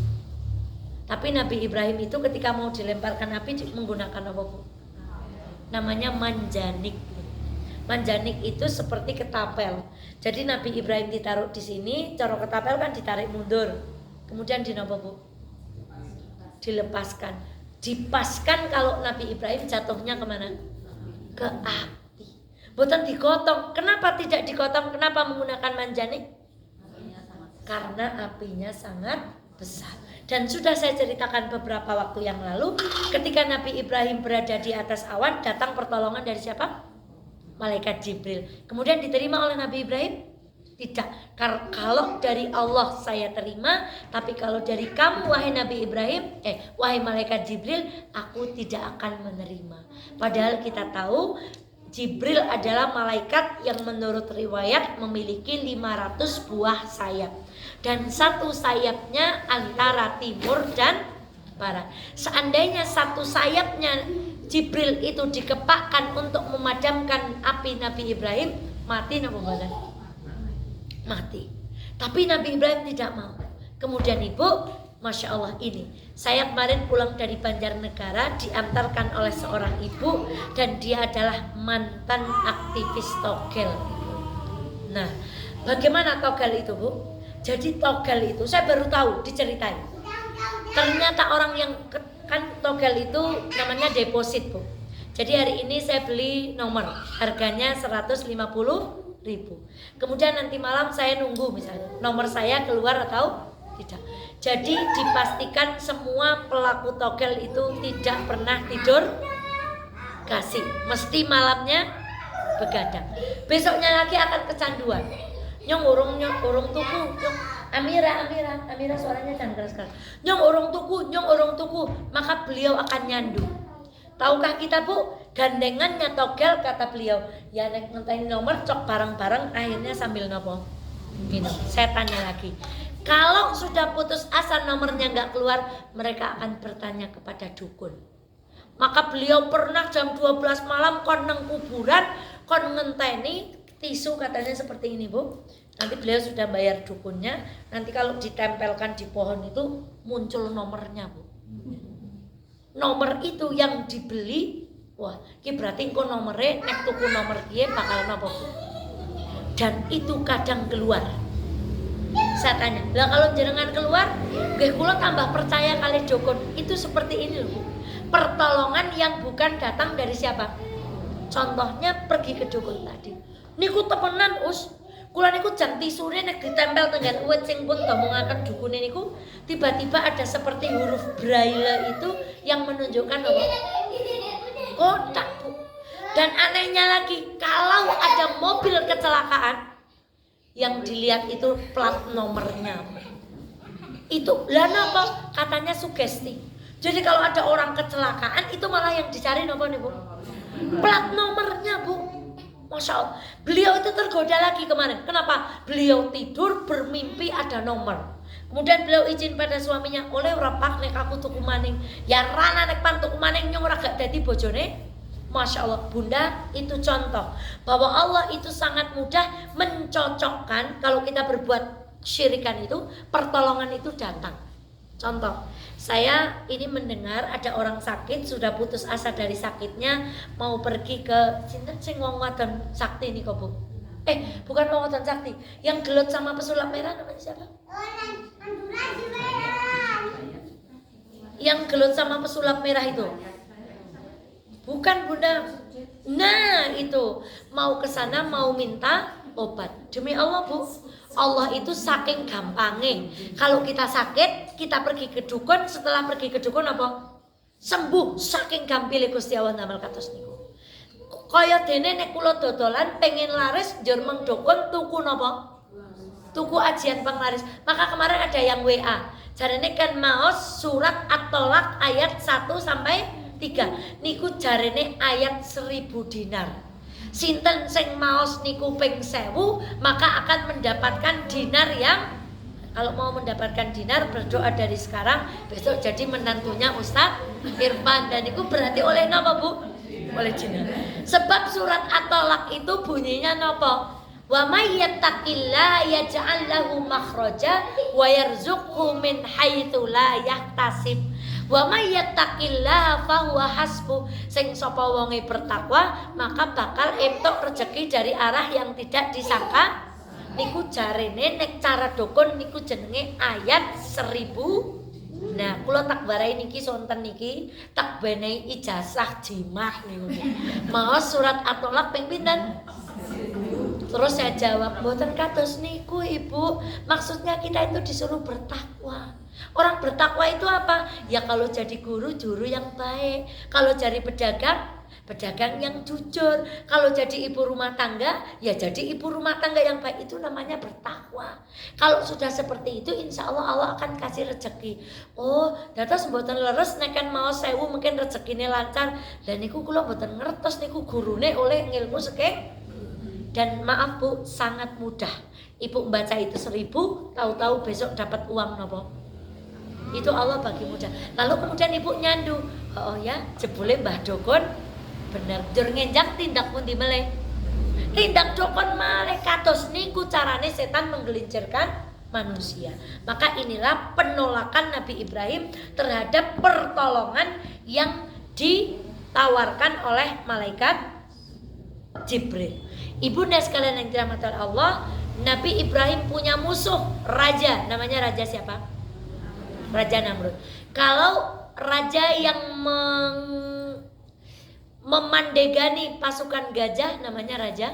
Tapi Nabi Ibrahim itu ketika mau dilemparkan api menggunakan apa, Bu? Namanya manjanik. Manjanik itu seperti ketapel. Jadi Nabi Ibrahim ditaruh di sini, cara ketapel kan ditarik mundur. Kemudian dinopo, Bu? Dilepaskan. Dipaskan kalau Nabi Ibrahim jatuhnya kemana? Ke api. Bukan digotong. Kenapa tidak digotong? Kenapa menggunakan manjanik? Karena apinya sangat besar. Dan sudah saya ceritakan beberapa waktu yang lalu, ketika Nabi Ibrahim berada di atas awan, datang pertolongan dari siapa? Malaikat Jibril. Kemudian diterima oleh Nabi Ibrahim? Tidak. Kalau dari Allah saya terima, tapi kalau dari kamu wahai Nabi Ibrahim, wahai Malaikat Jibril, aku tidak akan menerima. Padahal kita tahu Jibril adalah malaikat yang menurut riwayat memiliki 500 buah sayap. Dan satu sayapnya antara timur dan barat. Seandainya satu sayapnya Jibril itu dikepakkan untuk memadamkan api Nabi Ibrahim, mati Nabi Ibrahim. Mati. Tapi Nabi Ibrahim tidak mau. Kemudian ibu, Masya Allah ini, saya kemarin pulang dari Banjarnegara diantarkan oleh seorang ibu dan dia adalah mantan aktivis togel. Nah, bagaimana togel itu Bu? Jadi togel itu saya baru tahu diceritain. Ternyata orang yang kan togel itu namanya deposit Bu. Jadi hari ini saya beli nomor, harganya 150.000. Kemudian nanti malam saya nunggu misalnya nomor saya keluar atau tidak. Jadi dipastikan semua pelaku togel itu tidak pernah tidur kasih, mesti malamnya begadang. Besoknya lagi akan kecanduan. Nyong urung tuku, nyong Amira suaranya jangan keras-keras. Nyong urung tuku, maka beliau akan nyandu. Tahukah kita Bu, gandengannya togel kata beliau, ya nek ngenteni nomor cok bareng-bareng akhirnya sambil nopo minum. Saya tanya lagi, kalau sudah putus asa nomornya nggak keluar, mereka akan bertanya kepada dukun. Maka beliau pernah jam 12 malam kon nang kuburan, kon ngenteni tisu katanya seperti ini Bu. Nanti beliau sudah bayar dukunnya, nanti kalau ditempelkan di pohon itu muncul nomornya Bu. Nomor itu yang dibeli, wah, ki berarti engko nomere nek tuku nomor kiye bakal napa Bu. Dan itu kadang keluar. Saya tanya, lah kalau jenengan keluar, nggih kula tambah percaya kali dukun. Itu seperti ini loh Bu. Pertolongan yang bukan datang dari siapa? Contohnya pergi ke dukun tadi. Niku temenan Us. Kula niku jam tisune nek ditempel tenggan uwit sing pun ngomongaken dukune niku, tiba-tiba ada seperti huruf braille itu yang menunjukkan apa? Kotak Bu. Dan anehnya lagi, kalau ada mobil kecelakaan, yang dilihat itu plat nomornya. Itu lah napa? Katanya sugesti. Jadi kalau ada orang kecelakaan itu malah yang dicari napa nih Bu? Plat nomornya Bu. Masya Allah. Beliau itu tergoda lagi kemarin. Kenapa? Beliau tidur bermimpi ada nomor. Kemudian beliau izin pada suaminya, oleh ora pak nek aku tuku maning. Ya rana nek pan tuku maning nyong ora gak dadi bojone. Masya Allah, Bunda, itu contoh bahwa Allah itu sangat mudah mencocokkan. Kalau kita berbuat syirikan itu, pertolongan itu datang. Contoh, saya ini mendengar ada orang sakit, sudah putus asa dari sakitnya, mau pergi ke sinten sing wong wadon sakti nih kok Bu. Bukan wong wadon sakti, yang gelut sama pesulap merah namanya siapa? Yang gelut sama pesulap merah itu. Bukan Bunda. Nah itu mau ke sana mau minta obat. Demi Allah Bu, Allah itu saking gampangnya. Kalau kita sakit, kita pergi ke dukun. Setelah pergi ke dukun apa? Sembuh. Saking gampile Gusti Allah damel kados niku. Kaya dene nek kula dodolan pengen laris njur meng dukun tuku napa? Tuku ajian penglaris. Maka kemarin ada yang WA. Jarene kan maos surat At-Tolak ayat 1 sampai 3. Niku jarene ayat 1000 dinar. Sinten sing maos niku ping 1000 maka akan mendapatkan dinar yang, kalau mau mendapatkan dinar berdoa dari sekarang, besok jadi menantunya Ustaz Irfan. Dan itu berarti oleh napa Bu? Oleh dinar. Sebab surat At-Tolak itu bunyinya napa? Wa may yattaqillaha yaj'al lahu makhraja wa yarzuqhu min haitsu la yahtasib. Wa may yattaqillaha fahuwa hasbuh. Sing sapa wonge bertakwa maka bakal entuk rezeki dari arah yang tidak disangka. Niku jarene nek cara dukun niku jenenge ayat 1000. Nah, kula tak warai niki sonten niki tak benehi ijazah jimah niku. Maos surat At-Tolak ping pinten? Terus saya jawab, mboten kados niku Ibu. Maksudnya kita itu disuruh bertakwa. Orang bertakwa itu apa? Ya kalau jadi guru yang baik. Kalau jadi pedagang pedagang yang jujur. Kalau jadi ibu rumah tangga, ya jadi ibu rumah tangga yang baik, itu namanya bertakwa. Kalau sudah seperti itu, insya Allah Allah akan kasih rezeki. Oh, dados mboten leres nekan mau 1000 mungkin rezekine lancar. Dan niku kula mboten ngertos niku gurune oleh ngilmu sekek. Dan maaf Bu, sangat mudah. Ibu membaca itu 1000, tahu-tahu besok dapat uang nopo. Itu Allah bagi mudah. Lalu kemudian ibu nyandu, oh ya, jebule Mbah Dokon bener jur ngenjang tindak pundi meleh. Tindak Dokon malih kados niku carane setan menggelincirkan manusia. Maka inilah penolakan Nabi Ibrahim terhadap pertolongan yang ditawarkan oleh malaikat Jibril. Ibunda sekalian yang dirahmati Allah, Nabi Ibrahim punya musuh, raja, namanya raja siapa? Raja Namrud. Kalau raja yang memandegani pasukan gajah, namanya Raja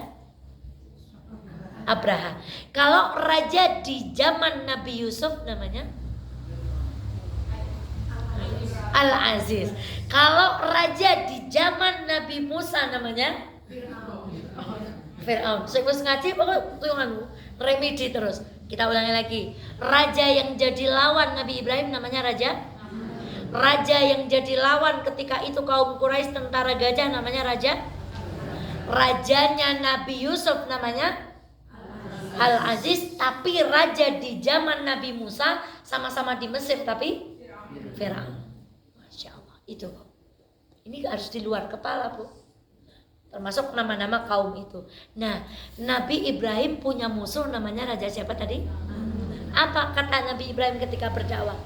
Abraha. Kalau raja di zaman Nabi Yusuf, namanya Al-Aziz. Kalau raja di zaman Nabi Musa, namanya Fir'aun. Saya ngaji pokoknya remedi terus. Kita ulangi lagi. Raja yang jadi lawan Nabi Ibrahim namanya Raja yang jadi lawan ketika itu kaum Quraisy tentara gajah namanya Rajanya Nabi Yusuf namanya Al-Aziz. Tapi raja di zaman Nabi Musa sama-sama di Mesir tapi Fir'aun. Masya Allah. Itu ini harus di luar kepala Bu, termasuk nama-nama kaum itu. Nah, Nabi Ibrahim punya musuh namanya raja siapa tadi? Apa kata Nabi Ibrahim ketika berdakwah?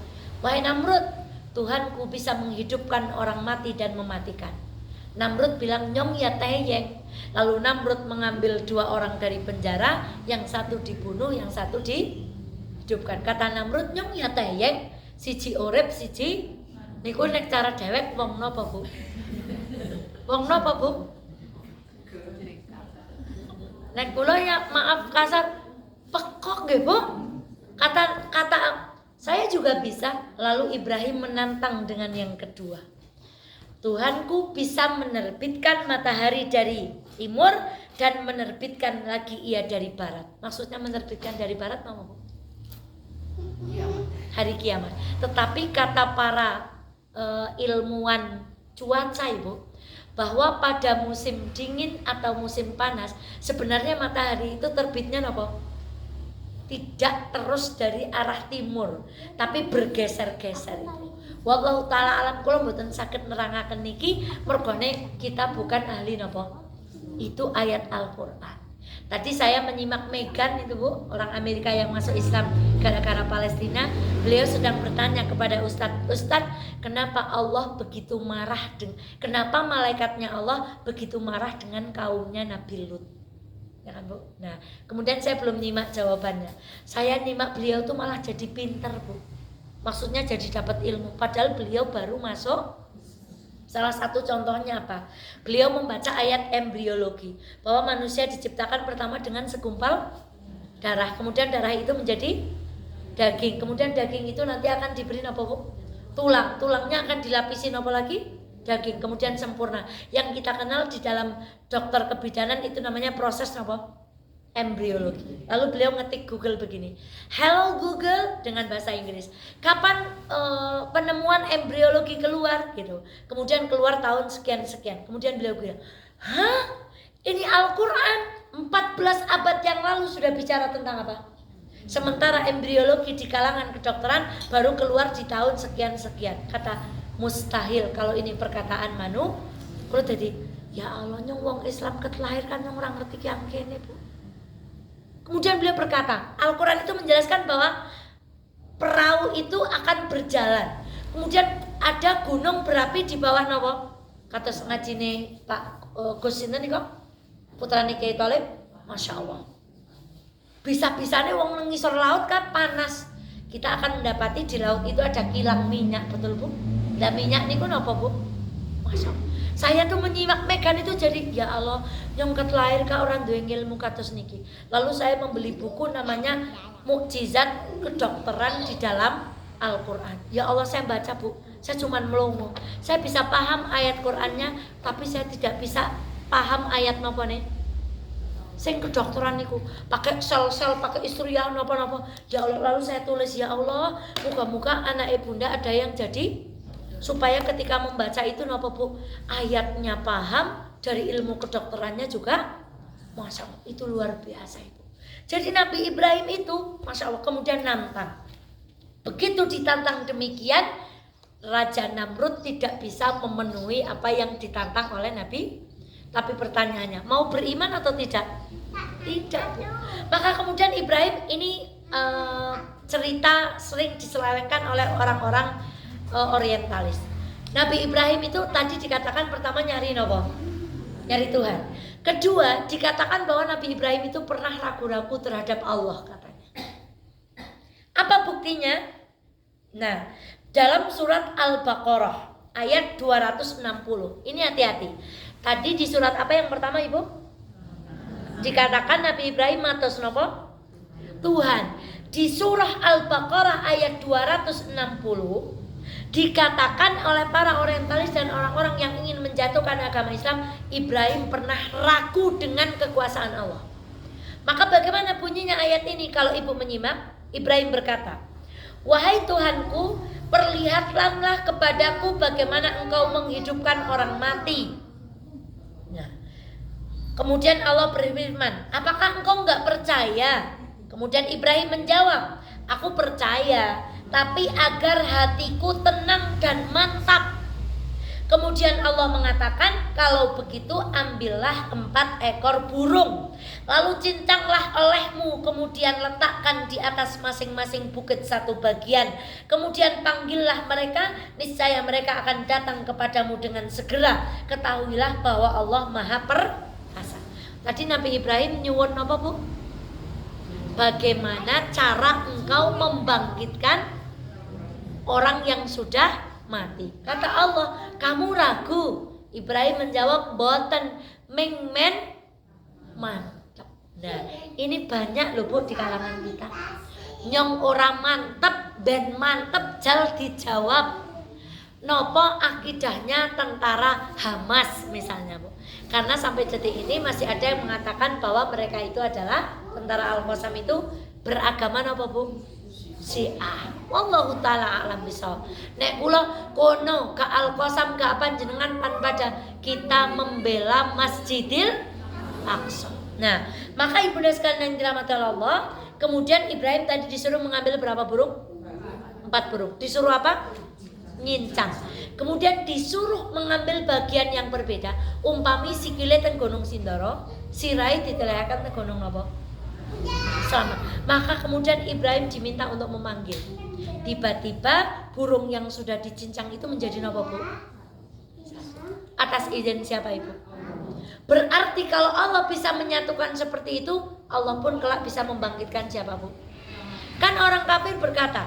Wahai Namrud, Tuhanku bisa menghidupkan orang mati dan mematikan. Namrud bilang nyong ya teyeng. Lalu Namrud mengambil 2 orang dari penjara, yang satu dibunuh, yang satu dihidupkan. Kata Namrud nyong ya teyeng, siji urip siji niku nek cara dewek wong napa Bu? Wong napa Bu? Nek kula ya maaf kasar, pekok nggih Bu. Kata saya juga bisa. Lalu Ibrahim menantang dengan yang kedua. Tuhanku bisa menerbitkan matahari dari timur dan menerbitkan lagi ia dari barat. Maksudnya menerbitkan dari barat apa Bu? Hari kiamat. Tetapi kata para ilmuwan cuaca Ibu, bahwa pada musim dingin atau musim panas sebenarnya matahari itu terbitnya apa? Tidak terus dari arah timur, tapi bergeser-geser itu. Wallahu taala alam, kula mboten saged nerangaken niki mergone kita bukan ahli napa? Itu ayat Al-Qur'an. Tadi saya menyimak Meghan itu Bu, orang Amerika yang masuk Islam gara-gara Palestina. Beliau sedang bertanya kepada Ustadz, kenapa Allah begitu marah kenapa malaikatnya Allah begitu marah dengan kaumnya Nabi Lut? Ya kan Bu? Nah, kemudian saya belum nyimak jawabannya. Saya nyimak beliau tuh malah jadi pinter Bu. Maksudnya jadi dapat ilmu, padahal beliau baru masuk. Salah satu contohnya apa? Beliau membaca ayat embriologi, bahwa manusia diciptakan pertama dengan segumpal darah, kemudian darah itu menjadi daging, kemudian daging itu nanti akan diberi apa Bu? Tulang, tulangnya akan dilapisi apa lagi? Daging, kemudian sempurna. Yang kita kenal di dalam dokter kebidanan itu namanya proses apa? Embriologi. Lalu beliau ngetik Google begini, hello Google dengan bahasa Inggris, kapan penemuan embriologi keluar gitu. Kemudian keluar tahun sekian. Kemudian beliau bilang, hah? Ini Al-Quran 14 abad yang lalu sudah bicara tentang apa? Sementara embriologi di kalangan kedokteran baru keluar di tahun sekian. Kata mustahil kalau ini perkataan manu. Kalau jadi ya Allah nyong wong Islam ketelahirkan nyong orang ngerti yang kene Bu. Kemudian beliau berkata, Al-Quran itu menjelaskan bahwa perahu itu akan berjalan. Kemudian ada gunung berapi di bawah nopo? Kata ngajine Pak Gus sinten nika? Putrane Kiai Thalib, Masya Allah. Bisa-bisanya wong nang ngisor laut kan panas. Kita akan mendapati di laut itu ada kilang minyak, betul Bu? Dan minyak niku napa Bu? Masya Allah. Saya tuh menyimak Meghan itu jadi ya Allah, yang ketelahir ka orang duwe ilmu kados niki. Lalu saya membeli buku namanya Mukjizat Kedokteran di dalam Al-Quran. Ya Allah, saya baca Bu, Saya cuma melongo. Saya bisa paham ayat Qur'annya, tapi saya tidak bisa paham ayat napa nih. Sing kedokteran niku pakai sel-sel, pakai istriah napa-napa. Ya Allah, lalu saya tulis, ya Allah, muka-muka anak ibunda ada yang jadi, supaya ketika membaca itu napa Bu, ayatnya paham, dari ilmu kedokterannya juga, Masya Allah, itu luar biasa itu. Jadi Nabi Ibrahim itu, Masya Allah, kemudian nantang. Begitu ditantang demikian, Raja Namrud tidak bisa memenuhi apa yang ditantang oleh Nabi. Tapi pertanyaannya, mau beriman atau tidak? Tidak. Maka kemudian Ibrahim ini cerita sering diselewengkan oleh orang-orang orientalis. Nabi Ibrahim itu tadi dikatakan pertama nyari nopo? Nyari Tuhan. Kedua, dikatakan bahwa Nabi Ibrahim itu pernah ragu-ragu terhadap Allah katanya. Apa buktinya? Nah, dalam surat Al-Baqarah ayat 260. Ini hati-hati. Tadi di surat apa yang pertama Ibu? Dikatakan Nabi Ibrahim matos nopo? Tuhan. Di surah Al-Baqarah ayat 260 dikatakan oleh para orientalis dan orang-orang yang ingin menjatuhkan agama Islam, Ibrahim pernah ragu dengan kekuasaan Allah. Maka bagaimana bunyinya ayat ini kalau Ibu menyimak? Ibrahim berkata, "Wahai Tuhanku, perlihatkanlah kepadaku bagaimana engkau menghidupkan orang mati." Nah, kemudian Allah berfirman, "Apakah engkau enggak percaya?" Kemudian Ibrahim menjawab, "Aku percaya, tapi agar hatiku tenang dan mantap." Kemudian Allah mengatakan, "Kalau begitu ambillah 4 ekor burung, lalu cincanglah olehmu, kemudian letakkan di atas masing-masing bukit satu bagian. Kemudian panggillah mereka, niscaya mereka akan datang kepadamu dengan segera. Ketahuilah bahwa Allah Maha Perkasa." Tadi Nabi Ibrahim nyuwun apa Bu? Bagaimana cara engkau membangkitkan orang yang sudah mati? Kata Allah, "Kamu ragu?" Ibrahim menjawab, "Boten, mengmen mantep." Nah, ini banyak loh Bu di kalangan kita. Nyong ora mantep, ben mantep jal dijawab. Nopo akidahnya tentara Hamas misalnya Bu. Karena sampai detik ini masih ada yang mengatakan bahwa mereka itu adalah tentara Al-Qassam itu beragama nopo Bu? Syiah. Wallahu taala alam bisawab. Nek kula kono ka Al-Qassam ka panjenengan pan pada kita membela Masjidil Aqsa. Nah, maka ibunda sekalian yang dirahmati Allah, kemudian Ibrahim tadi disuruh mengambil berapa burung? 4 burung. Disuruh apa? Nyincang. Kemudian disuruh mengambil bagian yang berbeda. Umpami sikile teng Gunung Sindoro, sirai ditelehaken teng Gunung napa? Selamat. Maka kemudian Ibrahim diminta untuk memanggil. Tiba-tiba burung yang sudah dicincang itu menjadi napa Bu? Atas izin siapa Ibu? Berarti kalau Allah bisa menyatukan seperti itu, Allah pun kelak bisa membangkitkan siapa Bu? Kan orang kafir berkata,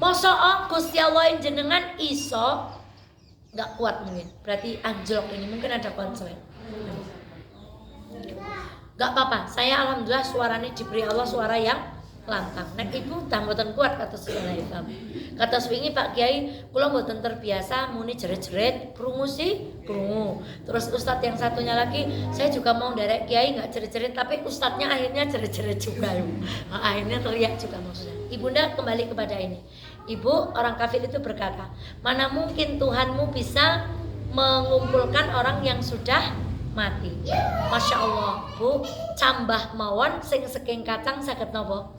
"Mosok Gusti Allah yang jenengan iso." Nggak kuat mungkin. Berarti anjlok ini mungkin ada konslet. Gak apa-apa, saya alhamdulillah suaranya diberi Allah suara yang lantang. Nek ibu dah mboten kuat kata suara itu. Kata swingi Pak Kiai, kula mboten terbiasa muni jerit-jerit, krungu sih, krungu. Terus ustadz yang satunya lagi, saya juga mau derek Kiai nggak jerit-jerit, tapi ustadznya akhirnya jerit-jerit juga. Akhirnya teriak juga maksudnya. Ibunda kembali kepada ini. Ibu, orang kafir itu berkata, "Mana mungkin Tuhanmu bisa mengumpulkan orang yang sudah mati." Masya Allah Bu, cambah mawon sing saking kacang saged napa?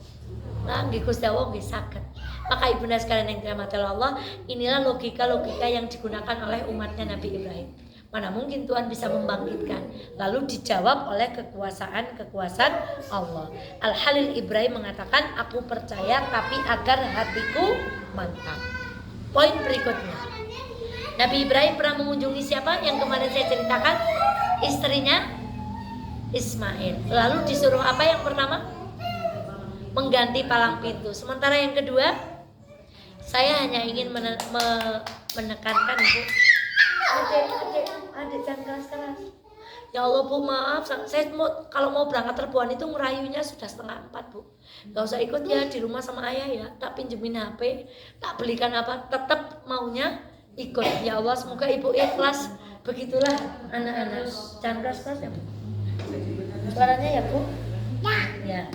Nah, nggih Gusti Allah nggih saged. Maka ibunda sekalian yang dirahmati Allah, inilah logika-logika yang digunakan oleh umatnya Nabi Ibrahim. Mana mungkin Tuhan bisa membangkitkan? Lalu dijawab oleh kekuasaan Allah. Al-Halil Ibrahim mengatakan, "Aku percaya tapi agar hatiku mantap." Poin berikutnya, Nabi Ibrahim pernah mengunjungi siapa yang kemarin saya ceritakan? Istrinya Ismail. Lalu disuruh apa yang pertama? Mengganti palang pintu. Sementara yang kedua, saya hanya ingin menekankan Bu. Adik jangan keras-keras. Ya Allah Bu, maaf, saya kalau mau berangkat Rebuan itu ngerayunya sudah 3:30 Bu. Gak usah ikut ya, di rumah sama ayah ya. Tak pinjemin HP, tak belikan apa, tetap maunya ikut. Ya Allah, semoga ibu ikhlas. Begitulah anak-anak. Jangan keras-keras ya Bu. Suaranya ya Bu? Ya.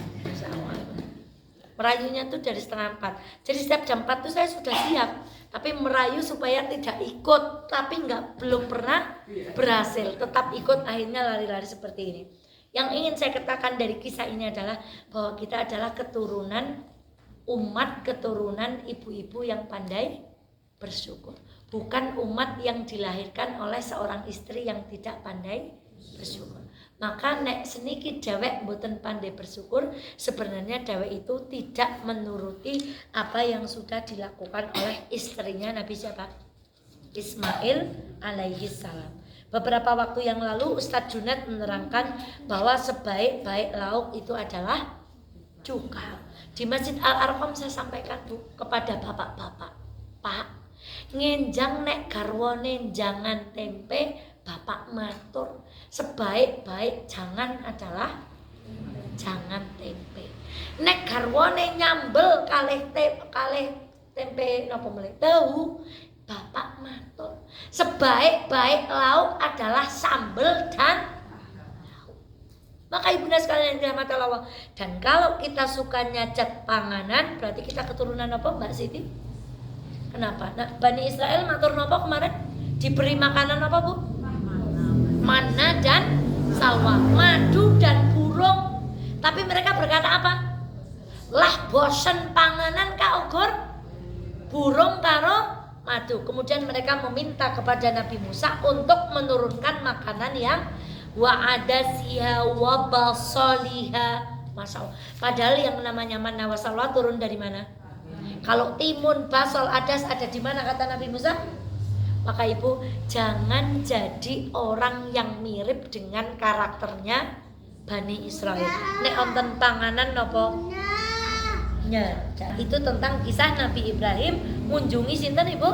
Merayunya tuh dari 3:30. Jadi setiap jam 4 tuh saya sudah siap. Tapi merayu supaya tidak ikut, tapi belum pernah berhasil. Tetap ikut, akhirnya lari-lari seperti ini. Yang ingin saya katakan dari kisah ini adalah bahwa kita adalah keturunan ibu-ibu yang pandai bersyukur. Bukan umat yang dilahirkan oleh seorang istri yang tidak pandai bersyukur. Maka nek seniki dewek mboten pandai bersyukur, sebenarnya dewek itu tidak menuruti apa yang sudah dilakukan oleh istrinya Nabi siapa? Ismail alaihi salam. Beberapa waktu yang lalu Ustadz Junaid menerangkan bahwa sebaik-baik lauk itu adalah cuka. Di Masjid Al-Arqam saya sampaikan Bu kepada bapak-bapak, Pak, ngenjang nek garwane jangan tempe, bapak matur sebaik-baik jangan adalah jangan tempe. Nek garwane nyambel kalih tempe napa meneh tahu, bapak matur sebaik-baik lauk adalah sambel dan lauk. Maka ibunda sekalian yang dirahmati Allah, dan kalau kita suka nyacet panganan berarti kita keturunan apa Mbak Siti? Kenapa? Nah, Bani Israel matur napa kemarin? Diberi makanan apa Bu? Mana dan salwa, madu dan burung. Tapi mereka berkata apa? Lah bosen panganan ka ogor burung karo madu. Kemudian mereka meminta kepada Nabi Musa untuk menurunkan makanan yang wa'adasiha wa basaliha. Masya Allah. Padahal yang namanya manna wa salwa turun dari mana? Kalau timun, basal, adas ada di mana kata Nabi Musa? Maka ibu jangan jadi orang yang mirip dengan karakternya Bani Israel. Nek onten panganan nopo? Ya, itu tentang kisah Nabi Ibrahim mengunjungi sinten ibu?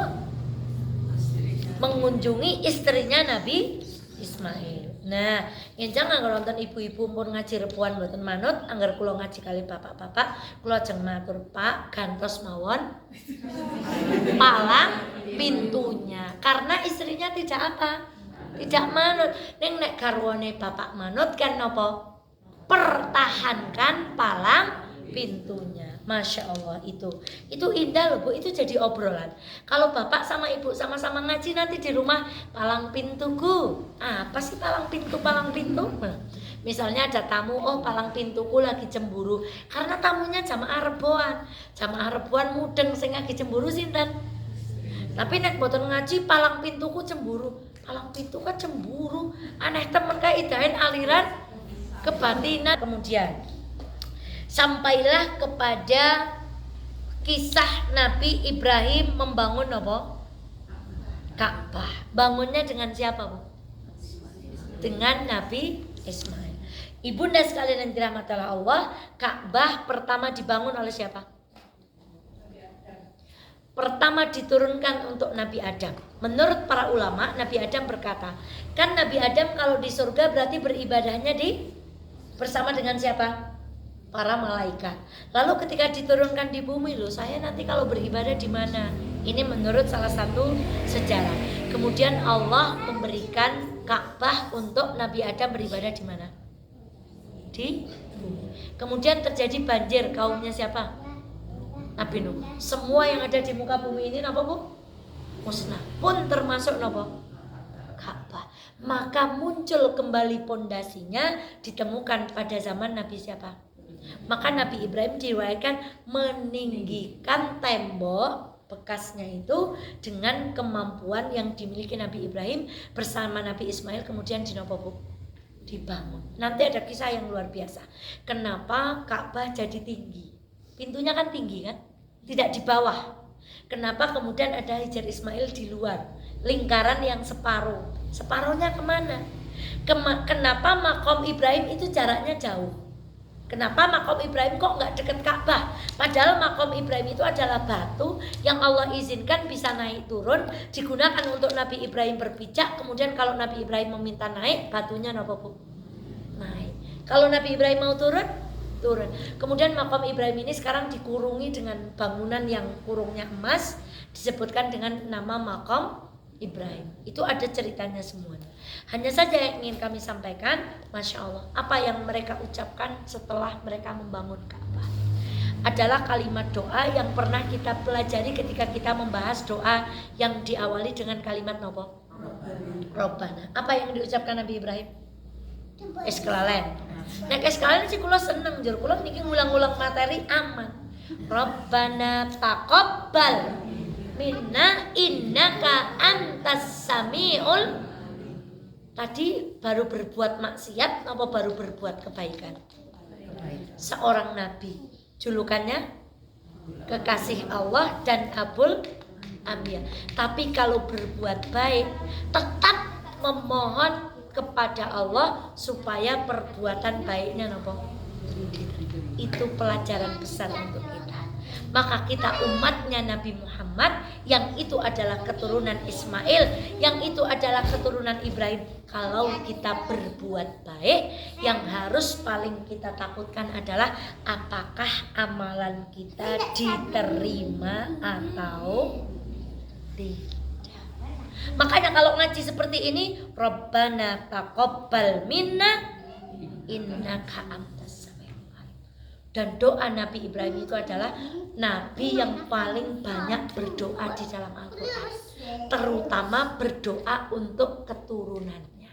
Mengunjungi istrinya Nabi Ismail. Nah, enjang anggar nonton ibu-ibu pun ngaji repuan mboten manut, anggar kula ngaji kali bapak-bapak, kula ajeng matur, Pak, gantos mawon palang pintunya. Karena istrinya tidak apa? Tidak manut. Ning nek garwane bapak manut kan napa? Pertahankan palang pintunya. Masya Allah, itu indah loh Bu, itu jadi obrolan. Kalau bapak sama ibu sama-sama ngaji nanti di rumah, palang pintuku, apa sih palang pintu? Misalnya ada tamu, oh palang pintuku lagi cemburu, karena tamunya jamaah reboan mudeng sing lagi cemburu sinten. Tapi nek boten ngaji palang pintuku cemburu, palang pintu kan cemburu, aneh temen kayak idahin aliran kebatinan. Kemudian sampailah kepada kisah Nabi Ibrahim membangun apa? Ka'bah. Bangunnya dengan siapa Bu? Dengan Nabi Ismail. Ibunda sekalian yang dirahmati Allah, Ka'bah pertama dibangun oleh siapa? Pertama diturunkan untuk Nabi Adam. Menurut para ulama, Nabi Adam berkata, kan Nabi Adam kalau di surga berarti beribadahnya bersama dengan siapa? Para malaikat. Lalu ketika diturunkan di bumi, loh saya nanti kalau beribadah di mana? Ini menurut salah satu sejarah. Kemudian Allah memberikan Ka'bah untuk Nabi Adam beribadah di mana? Di bumi. Kemudian terjadi banjir, kaumnya siapa? Nabi Nuh. Semua yang ada di muka bumi ini apa Bu? Musnah. Pun termasuk apa? Ka'bah. Maka muncul kembali pondasinya ditemukan pada zaman Nabi siapa? Maka Nabi Ibrahim diriwayatkan meninggikan tembok bekasnya itu dengan kemampuan yang dimiliki Nabi Ibrahim bersama Nabi Ismail, kemudian dibangun. Nanti ada kisah yang luar biasa. Kenapa Ka'bah jadi tinggi? Pintunya kan tinggi kan? Tidak di bawah. Kenapa kemudian ada Hajar Ismail di luar? Lingkaran yang separuh. Separuhnya kemana? Kenapa makom Ibrahim itu jaraknya jauh? Kenapa makom Ibrahim kok nggak deket Ka'bah? Padahal makom Ibrahim itu adalah batu yang Allah izinkan bisa naik turun, digunakan untuk Nabi Ibrahim berpijak. Kemudian kalau Nabi Ibrahim meminta naik, batunya naik. Kalau Nabi Ibrahim mau turun, turun. Kemudian makam Ibrahim ini sekarang dikurungi dengan bangunan yang kurungnya emas, disebutkan dengan nama makam Ibrahim. Itu ada ceritanya semua. Hanya saja yang ingin kami sampaikan, Masya Allah, apa yang mereka ucapkan setelah mereka membangun Ka'bah adalah kalimat doa yang pernah kita pelajari ketika kita membahas doa yang diawali dengan kalimat nopo? Robbana. Apa yang diucapkan Nabi Ibrahim? Eskelalen. Nek eskelalen sih kula seneng jur kula niki ngulang-ulang materi aman. Robbana taqabbal minna innaka antas samiul. Tadi baru berbuat maksiat apa baru berbuat kebaikan? Seorang nabi, julukannya kekasih Allah dan Abul Anbiya. Tapi kalau berbuat baik tetap memohon kepada Allah supaya perbuatan baiknya nopo. Itu pelajaran besar untuk kita. Maka kita umatnya Nabi Muhammad yang itu adalah keturunan Ismail, yang itu adalah keturunan Ibrahim. Kalau kita berbuat baik, yang harus paling kita takutkan adalah apakah amalan kita diterima atau tidak. Makanya kalau ngaji seperti ini, Rabbana taqabbal minna innaka antas samiul alim. Dan doa Nabi Ibrahim itu adalah nabi yang paling banyak berdoa di dalam Al-Quran, terutama berdoa untuk keturunannya.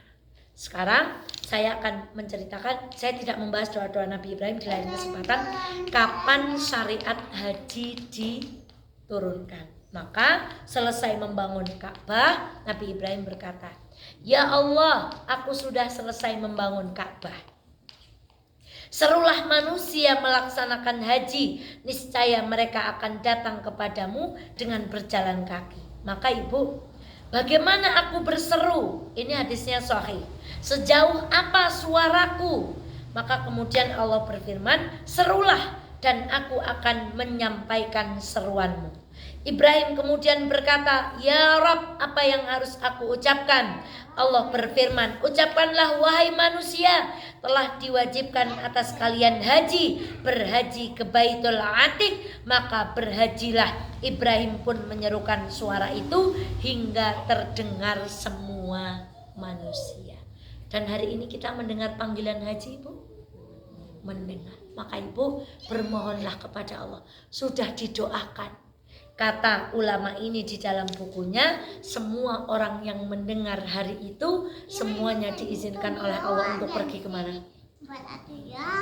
Sekarang saya akan menceritakan, saya tidak membahas doa-doa Nabi Ibrahim di lain kesempatan, kapan syariat haji diturunkan. Maka selesai membangun Ka'bah, Nabi Ibrahim berkata, "Ya Allah, aku sudah selesai membangun Ka'bah. Serulah manusia melaksanakan haji, niscaya mereka akan datang kepadamu dengan berjalan kaki." Maka ibu, bagaimana aku berseru? Ini hadisnya sahih. Sejauh apa suaraku? Maka kemudian Allah berfirman, "Serulah dan aku akan menyampaikan seruanmu." Ibrahim kemudian berkata, "Ya Rabb, apa yang harus aku ucapkan?" Allah berfirman, "Ucapkanlah wahai manusia, telah diwajibkan atas kalian haji, berhaji ke Baitul Atiq, maka berhajilah." Ibrahim pun menyerukan suara itu hingga terdengar semua manusia. Dan hari ini kita mendengar panggilan haji, Ibu? Mendengar. Maka Ibu bermohonlah kepada Allah. Sudah didoakan. Kata ulama ini di dalam bukunya, semua orang yang mendengar hari itu semuanya diizinkan oleh Allah untuk pergi kemana?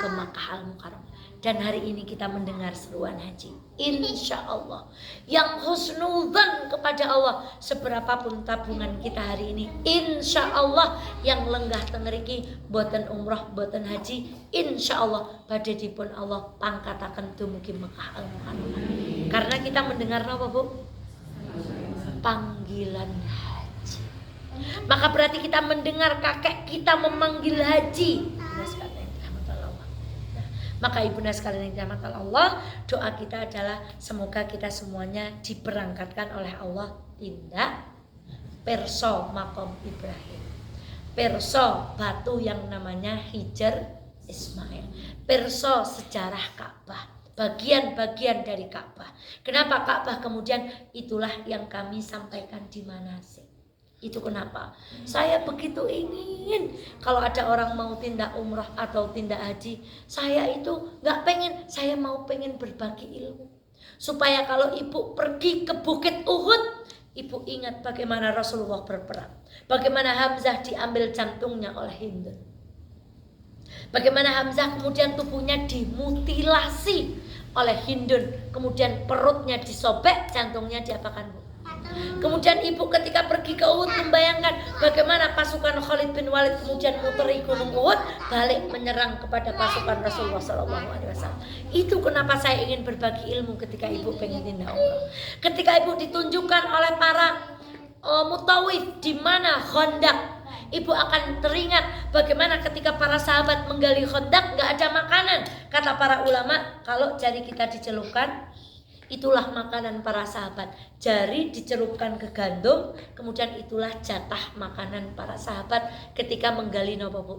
Ke Makkah Al-Mukarramah. Dan hari ini kita mendengar seruan haji. Insya Allah yang husnudzan kepada Allah, seberapapun tabungan kita hari ini, insya Allah yang lenggah tengeriki boten umroh boten haji, insya Allah badhedipun Allah pangkataken dumugi Makkah Al-Mukarramah. Karena kita mendengar apa, Bu? Panggilan haji. Maka berarti kita mendengar kakek kita memanggil haji. Maka ibunda sekalian yang dirahmati Allah, doa kita adalah semoga kita semuanya diberangkatkan oleh Allah tindak perso makom Ibrahim, perso batu yang namanya Hijar Ismail, perso sejarah Ka'bah, bagian-bagian dari Ka'bah. Kenapa Ka'bah kemudian itulah yang kami sampaikan di manasik. Itu kenapa saya begitu ingin kalau ada orang mau tindak umrah atau tindak haji, saya itu gak pengen, saya mau pengen berbagi ilmu. Supaya kalau ibu pergi ke Bukit Uhud, ibu ingat bagaimana Rasulullah berperang, bagaimana Hamzah diambil jantungnya oleh Hindun, bagaimana Hamzah kemudian tubuhnya dimutilasi oleh Hindun, kemudian perutnya disobek, jantungnya diapakan, Bu? Kemudian ibu ketika pergi ke Uhud membayangkan bagaimana pasukan Khalid bin Walid kemudian muteri gunung Uhud balik menyerang kepada pasukan Rasulullah SAW. Itu kenapa saya ingin berbagi ilmu ketika ibu pengen tindak umrah. Ketika ibu ditunjukkan oleh para mutawif di mana Khandaq, ibu akan teringat bagaimana ketika para sahabat menggali Khandaq gak ada makanan. Kata para ulama, kalau jari kita dicelupkan, itulah makanan para sahabat. Jari dicelupkan ke gandum, kemudian itulah jatah makanan para sahabat ketika menggali nopo, Bu?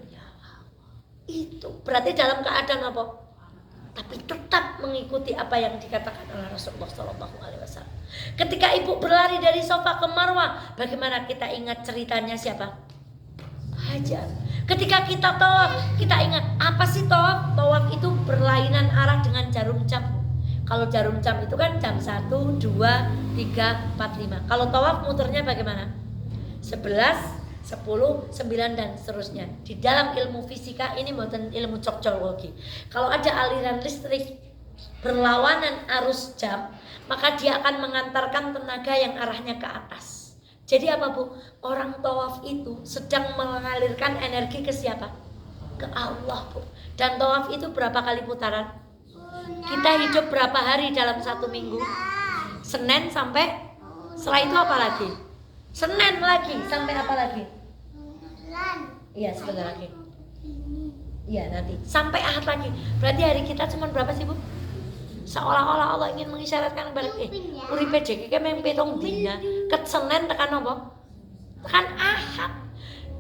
Ya Allah. Itu itu berarti dalam keadaan apa? Tapi tetap mengikuti apa yang dikatakan oleh Rasulullah SAW. Ketika ibu berlari dari Safa ke Marwah, bagaimana kita ingat ceritanya siapa? Hajar. Ketika kita tawaf, kita ingat apa sih tawaf? Tawaf itu berlainan arah dengan jarum jam. Kalau jarum jam itu kan jam 1, 2, 3, 4, 5. Kalau tawaf muternya bagaimana? 11, 10, 9 dan seterusnya. Di dalam ilmu fisika ini bukan ilmu cocokologi. Kalau ada aliran listrik berlawanan arus jam, maka dia akan mengantarkan tenaga yang arahnya ke atas. Jadi apa Bu? Orang tawaf itu sedang mengalirkan energi ke siapa? Ke Allah Bu. Dan tawaf itu berapa kali putaran? Kita hidup berapa hari dalam 1 minggu? Senin sampai, setelah itu apa lagi? Senin lagi, sampai apa lagi? Iya, sebentar lagi. Iya, nanti. Sampai Ahad lagi. Berarti hari kita cuma berapa sih, Bu? Seolah-olah Allah ingin mengisyaratkan kepada uripe jek iki mung 7 dina. Ket Senin tekan apa? Tekan Ahad.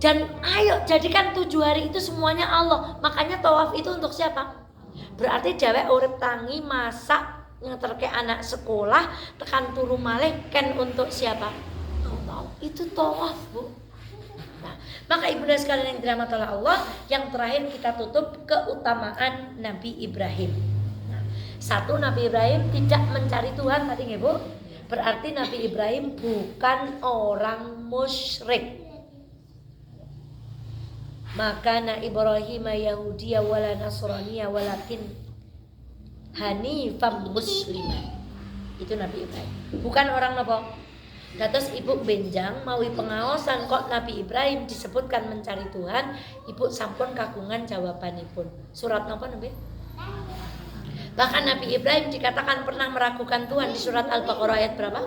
Dan ayo jadikan 7 hari itu semuanya Allah. Makanya tawaf itu untuk siapa? Berarti dewek urip tangi, masak, ngeterke anak sekolah, tekan turu malih kan untuk siapa? Allah. Itu tawaf, Bu. Nah, maka ibunda sekalian yang dirahmati oleh Allah, yang terakhir kita tutup keutamaan Nabi Ibrahim. Nah, 1, Nabi Ibrahim tidak mencari Tuhan tadi nggih Bu. Berarti Nabi Ibrahim bukan orang musyrik. Maka na Ibrahim Yahudiya wala Nasraniya walakin hanifam muslimah. Itu Nabi Ibrahim. Bukan orang apa? Dados ibu benjang mawi pengaosan kok Nabi Ibrahim disebutkan mencari Tuhan, ibu sampun kagungan jawabanipun. Surat napa Nabi? Bahkan Nabi Ibrahim dikatakan pernah meragukan Tuhan di surat Al-Baqarah ayat berapa?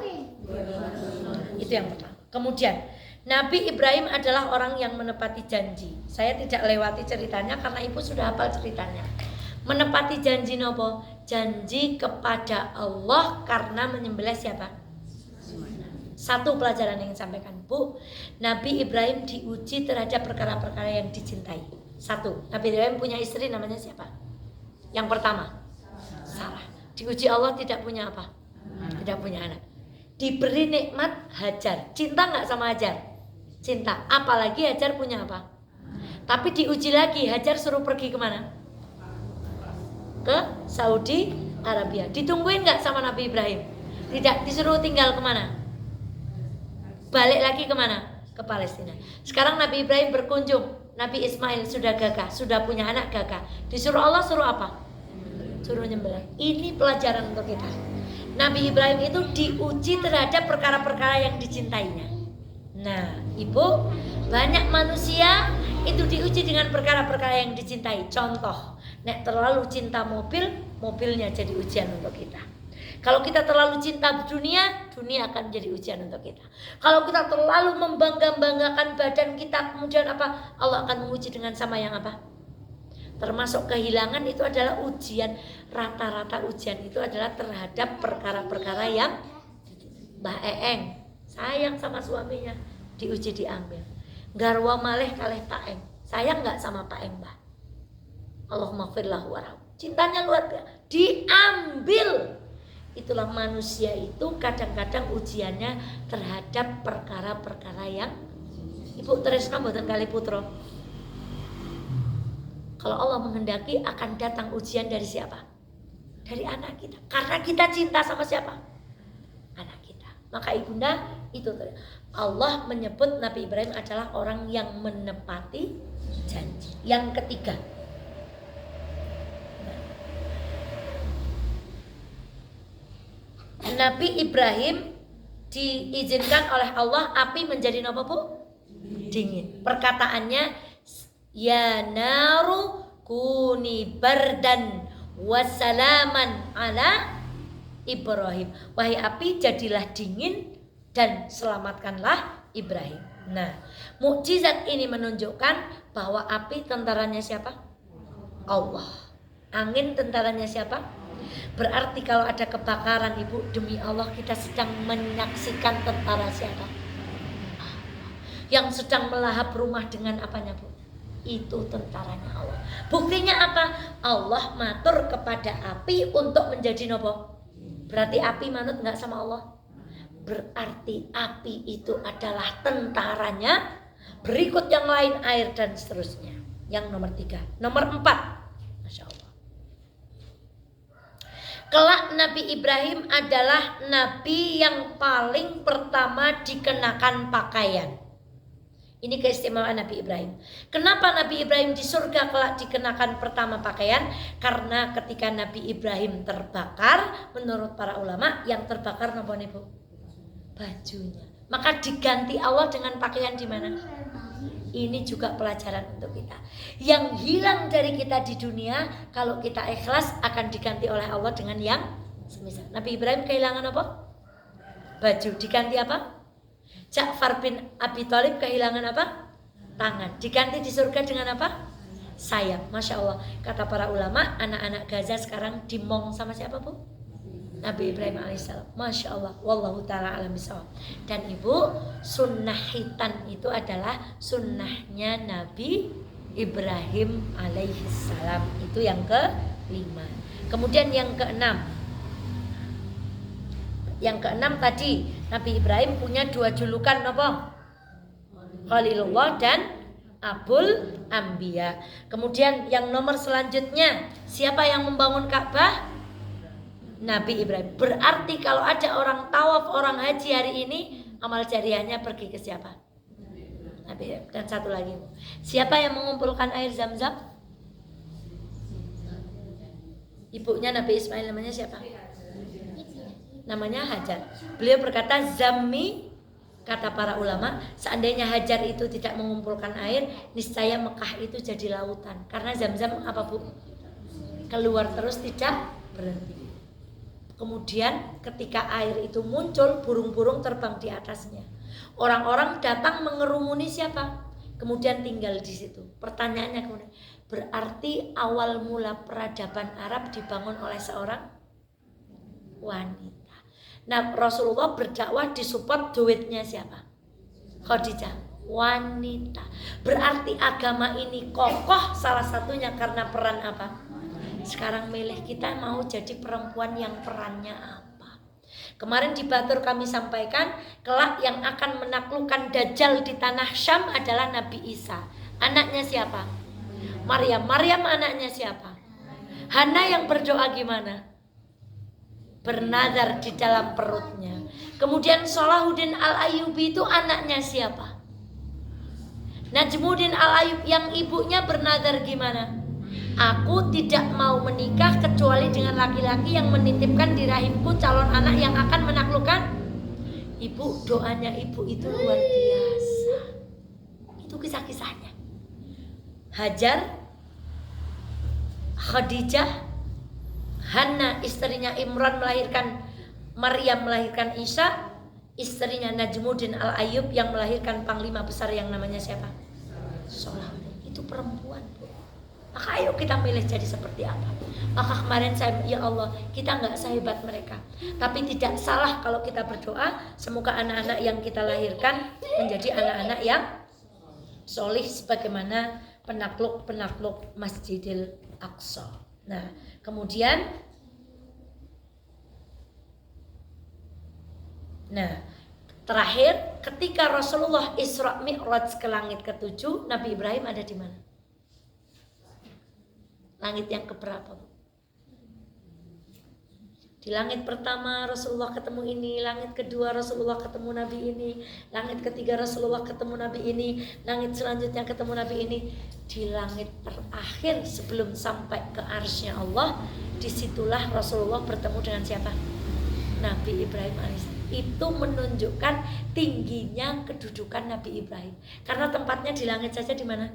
Itu yang pertama. Kemudian Nabi Ibrahim adalah orang yang menepati janji. Saya tidak lewati ceritanya karena ibu sudah hafal ceritanya. Menepati janji nopo? Janji kepada Allah karena menyembelih siapa? 1 pelajaran yang disampaikan Bu, Nabi Ibrahim diuji terhadap perkara-perkara yang dicintai. 1, Nabi Ibrahim punya istri namanya siapa? Yang pertama, Sarah. Diuji Allah tidak punya apa? Tidak punya anak. Diberi nikmat Hajar. Cinta nggak sama Hajar? Cinta. Apalagi Hajar punya apa? Tapi diuji lagi, Hajar suruh pergi kemana? Ke Saudi Arabia. Ditungguin nggak sama Nabi Ibrahim? Tidak. Disuruh tinggal kemana? Balik lagi kemana? Ke Palestina. Sekarang Nabi Ibrahim berkunjung. Nabi Ismail sudah gagah, sudah punya anak gagah. Disuruh Allah suruh apa? Suruh nyembelih. Ini pelajaran untuk kita. Nabi Ibrahim itu diuji terhadap perkara-perkara yang dicintainya. Nah, ibu, banyak manusia itu diuji dengan perkara-perkara yang dicintai. Contoh, nek terlalu cinta mobil, mobilnya jadi ujian untuk kita. Kalau kita terlalu cinta dunia, dunia akan menjadi ujian untuk kita. Kalau kita terlalu membangga-banggakan badan kita, kemudian apa? Allah akan menguji dengan sama yang apa? Termasuk kehilangan itu adalah ujian. Rata-rata ujian itu adalah terhadap perkara-perkara yang Mbah Eeng sayang sama suaminya, diuji diambil. Garwa malih kalih Pak Eng, sayang nggak sama Pak Eng Mbah? Allahumma firlahu warham. Cintanya luar biasa, diambil. Itulah manusia itu kadang-kadang ujiannya terhadap perkara-perkara yang ibu tresna mboten kali putra. Kalau Allah menghendaki akan datang ujian dari siapa? Dari anak kita. Karena kita cinta sama siapa? Anak kita. Maka ibunda itu Allah menyebut Nabi Ibrahim adalah orang yang menepati janji. Yang ketiga, Nabi Ibrahim diizinkan oleh Allah api menjadi apa Bu? Dingin. Perkataannya, ya naru kuni bardan wassalaman ala Ibrahim. Wahai api jadilah dingin dan selamatkanlah Ibrahim. Nah, mukjizat ini menunjukkan bahwa api tentaranya siapa? Allah. Angin tentaranya siapa? Berarti kalau ada kebakaran ibu, demi Allah kita sedang menyaksikan tentara siapa? Yang sedang melahap rumah dengan apanya Bu? itu tentaranya Allah. Buktinya apa? Allah matur kepada api untuk menjadi nopo. Berarti api manut nggak sama Allah? Berarti api itu adalah tentaranya. Berikut yang lain air dan seterusnya. Yang nomor 3. Nomor 4. Masya Allah. Kelak Nabi Ibrahim adalah nabi yang paling pertama dikenakan pakaian. Ini keistimewaan Nabi Ibrahim. Kenapa Nabi Ibrahim di surga kelak dikenakan pertama pakaian? Karena ketika Nabi Ibrahim terbakar, menurut para ulama yang terbakar napa niku? Bajunya. Maka diganti Allah dengan pakaian di mana? Ini juga pelajaran untuk kita. Yang hilang dari kita di dunia, kalau kita ikhlas akan diganti oleh Allah dengan yang semisal. Nabi Ibrahim kehilangan apa? Baju. Diganti apa? Ja'far bin Abi Thalib kehilangan apa? Tangan. Diganti di surga dengan apa? Sayap. Masya Allah. Kata para ulama, anak-anak Gaza sekarang dimong sama siapa, Bu? Nabi Ibrahim alaihissalam. Masya Allah. Wallahu ta'ala alam bisawab. Dan ibu, sunnah hitan itu adalah sunnahnya Nabi Ibrahim alaihissalam. Itu yang ke-5. Kemudian yang ke-6. Yang ke-6 tadi, Nabi Ibrahim punya 2 julukan apa? Khalilullah dan Abul Anbiya. Kemudian yang nomor selanjutnya, siapa yang membangun Ka'bah? Nabi Ibrahim. Berarti kalau ada orang tawaf, orang haji hari ini, amal jariahnya pergi ke siapa? Nabi Ibrahim. Dan satu lagi, siapa yang mengumpulkan air Zam-Zam? Ibunya Nabi Ismail namanya siapa? Namanya Hajar. Beliau berkata, Zammi, kata para ulama, seandainya Hajar itu tidak mengumpulkan air, niscaya Mekah itu jadi lautan. Karena Zam-Zam apa, Bu? Keluar terus, tidak berhenti. Kemudian ketika air itu muncul, burung-burung terbang di atasnya. Orang-orang datang mengerumuni siapa? Kemudian tinggal di situ. Pertanyaannya kemudian, berarti awal mula peradaban Arab dibangun oleh seorang wanita. Nah, Rasulullah berdakwah disupport duitnya siapa? Khadijah, wanita. Berarti agama ini kokoh salah satunya karena peran apa? Sekarang milih kita mau jadi perempuan yang perannya apa. Kemarin di Batur kami sampaikan, kelak yang akan menaklukkan Dajjal di tanah Syam adalah Nabi Isa. Anaknya siapa? Maryam. Maryam anaknya siapa? Hana yang berdoa gimana? Bernazar di dalam perutnya. Kemudian Salahuddin Al-Ayyubi itu anaknya siapa? Najmuddin Al-Ayyub yang ibunya bernazar gimana? Aku tidak mau menikah kecuali dengan laki-laki yang menitipkan di rahimku calon anak yang akan menaklukkan ibu. Doanya ibu itu luar biasa. Itu kisah-kisahnya. Hajar, Khadijah, Hana istrinya Imran melahirkan Maryam melahirkan Isa, istrinya Najmuddin Al-Ayyub yang melahirkan panglima besar yang namanya siapa? Salahuddin. Itu perempuan. Maka ayo kita milih jadi seperti apa. Maka kemarin saya, ya Allah, kita nggak sehebat mereka, tapi tidak salah kalau kita berdoa semoga anak-anak yang kita lahirkan menjadi anak-anak yang solih sebagaimana penakluk Masjidil Aqsa. Nah, kemudian terakhir ketika Rasulullah Isra Mi'raj ke langit ke-7, Nabi Ibrahim ada di mana? Langit yang keberapa, Bu? Di langit pertama Rasulullah ketemu ini, langit kedua Rasulullah ketemu Nabi ini, langit ketiga Rasulullah ketemu Nabi ini, langit selanjutnya ketemu Nabi ini. Di langit terakhir sebelum sampai ke arsy-Nya Allah, disitulah Rasulullah bertemu dengan siapa? Nabi Ibrahim alaihissalam. Itu menunjukkan tingginya kedudukan Nabi Ibrahim. Karena tempatnya di langit saja di mana?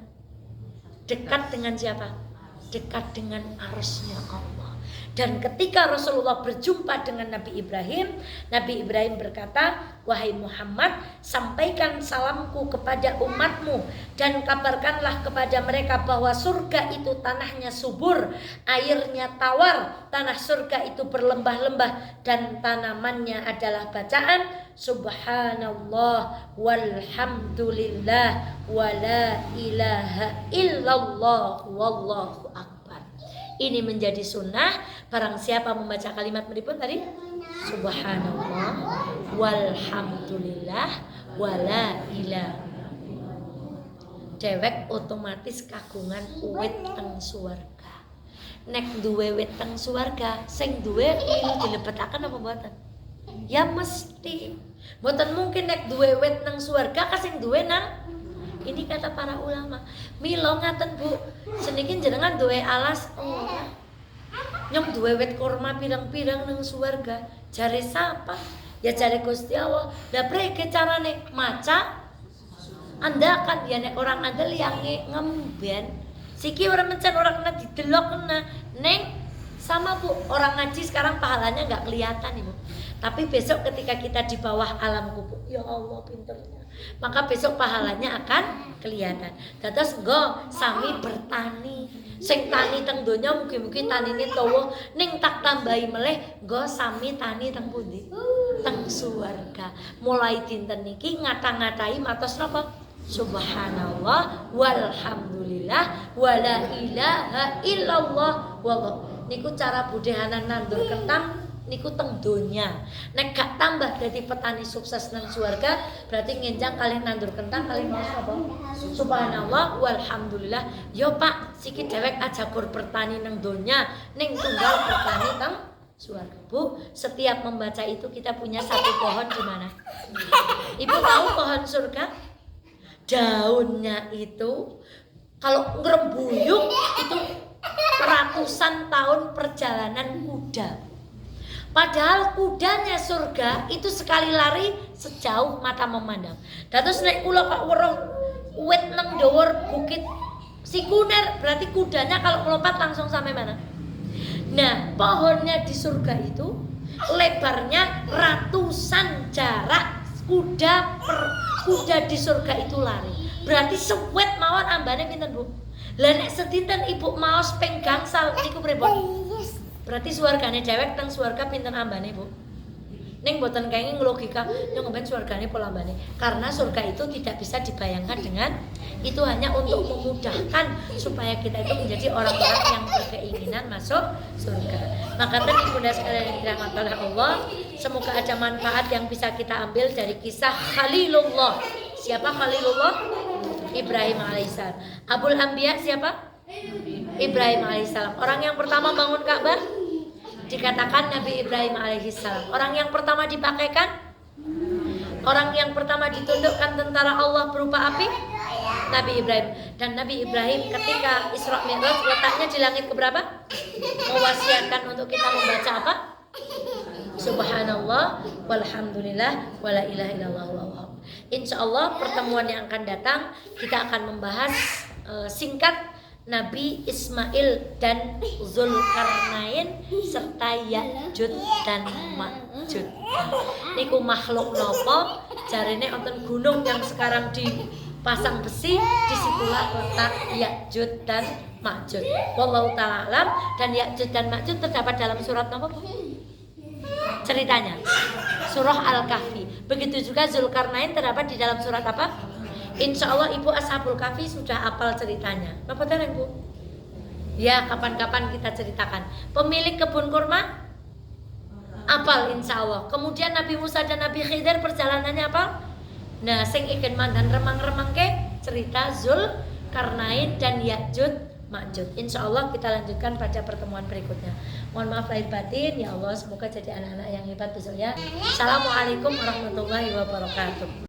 Dekat dengan siapa? Dekat dengan arsy-Nya Allah. Dan ketika Rasulullah berjumpa dengan Nabi Ibrahim berkata, wahai Muhammad, sampaikan salamku kepada umatmu dan kabarkanlah kepada mereka bahwa surga itu tanahnya subur, airnya tawar, tanah surga itu berlembah-lembah dan tanamannya adalah bacaan Subhanallah walhamdulillah wala ilaha illallah wallahu akbar. Ini menjadi sunnah. Barang siapa membaca kalimat berikut tadi, Subhanallah walhamdulillah wala ilaha, dewek otomatis kagungan uwit teng suwarga. Nek duwe wit teng suwarga, sing duwe ilu dilebetaken apa mboten? Ya mesti. Mboten mungkin nek duwe wit nang suwarga kasing duwe nang. Ini kata para ulama. Mila ngaten Bu, seniki jenengan duwe alas nyong duwe wit kurma pirang-pirang nang suwarga. Jare sapa? Ya jare Gusti Allah. Lah preke carane maca? Andakan ya nek orang andel yang ngemben. Siki orang mencen orang kena didelok kena. Neng sama Bu, orang ngaji sekarang pahalanya nggak kelihatan Ibu. Tapi besok ketika kita di bawah alam kubur, ya Allah pinternya, maka besok pahalanya akan kelihatan. Dados nggo sami bertani. Sing tani teng donya mugi-mugi tanine tawa, ning tak tambahi meleh nggo sami tani teng pundi? Teng swarga. Mulai dinten niki ngata-ngatai matos napa? Subhanallah walhamdulillah wala ilaha illallah wallah. Niku cara budehanan nandur kentang niku teng donya. Nek gak tambah dadi petani sukses nang swarga, berarti ngenjang kalih nandur kentang kalih maos apa? Subhanallah walhamdulillah. Yo Pak, siki dewek aja gur bertani nang donya, ning tunggal bertani teng swarga. Bu, setiap membaca itu kita punya satu pohon di mana? Ibu tahu pohon surga? Daunnya itu kalau ngerembuyung itu ratusan tahun perjalanan kuda. Padahal kudanya surga itu sekali lari sejauh mata memandang. Dados nek kula Pak weruh wit nang ndawur bukit Sikuner, berarti kudanya kalau melompat langsung sampai mana? Nah, pohonnya di surga itu lebarnya ratusan jarak kuda di surga itu lari. Berarti sewet mawon ambane pinten Bu? Lah nek sedinten Ibu maos ping gangsal niku pripun? Berarti swargane dewek teng swarga pinten ambane Bu? Ning mboten kenging logika nyong ben swargane pola ambane. Karena surga itu tidak bisa dibayangkan dengan itu, hanya untuk memudahkan supaya kita itu menjadi orang-orang yang berkeinginan masuk surga. Maka tadi Bunda sekalian yang dirahmati oleh Allah, semoga ada manfaat yang bisa kita ambil dari kisah Khalilullah. Siapa Khalilullah? Ibrahim alaihissalam. Abul Anbiya siapa? Ibrahim alaihissalam. Orang yang pertama bangun Ka'bah dikatakan Nabi Ibrahim alaihissalam. Orang yang pertama dipakaikan, orang yang pertama ditundukkan tentara Allah berupa api, Nabi Ibrahim. Dan Nabi Ibrahim ketika Isra Mi'raj letaknya di langit keberapa? Mewasiatkan untuk kita membaca apa? Subhanallah walhamdulillah wala ilaha illallah wallahu. Insyaallah pertemuan yang akan datang kita akan membahas singkat Nabi Ismail dan Zulkarnain serta Ya'jud dan Ma'jud. Niku makhluk nopo? Jarene wonten gunung yang sekarang dipasang besi, disitulah letak Ya'jud dan Ma'jud. Wallahu ta'ala alam. Dan Ya'jud dan Ma'jud terdapat dalam surat nopo? Ceritanya surah Al-Kahfi. Begitu juga Zulkarnain terdapat di dalam surat apa? Insya Allah Ibu Ashabul Kahfi sudah hafal ceritanya. Apa terang Bu? Ya, kapan-kapan kita ceritakan. Pemilik kebun kurma hafal insya Allah. Kemudian Nabi Musa dan Nabi Khidir perjalanannya apa? Nah, sing iken mandan remang-remang ke cerita Zulkarnain dan Ya'jud Ma'jud. Insya Allah kita lanjutkan pada pertemuan berikutnya. Mohon maaf lahir batin. Ya Allah, semoga jadi anak-anak yang hebat besok ya. Assalamualaikum warahmatullahi wabarakatuh.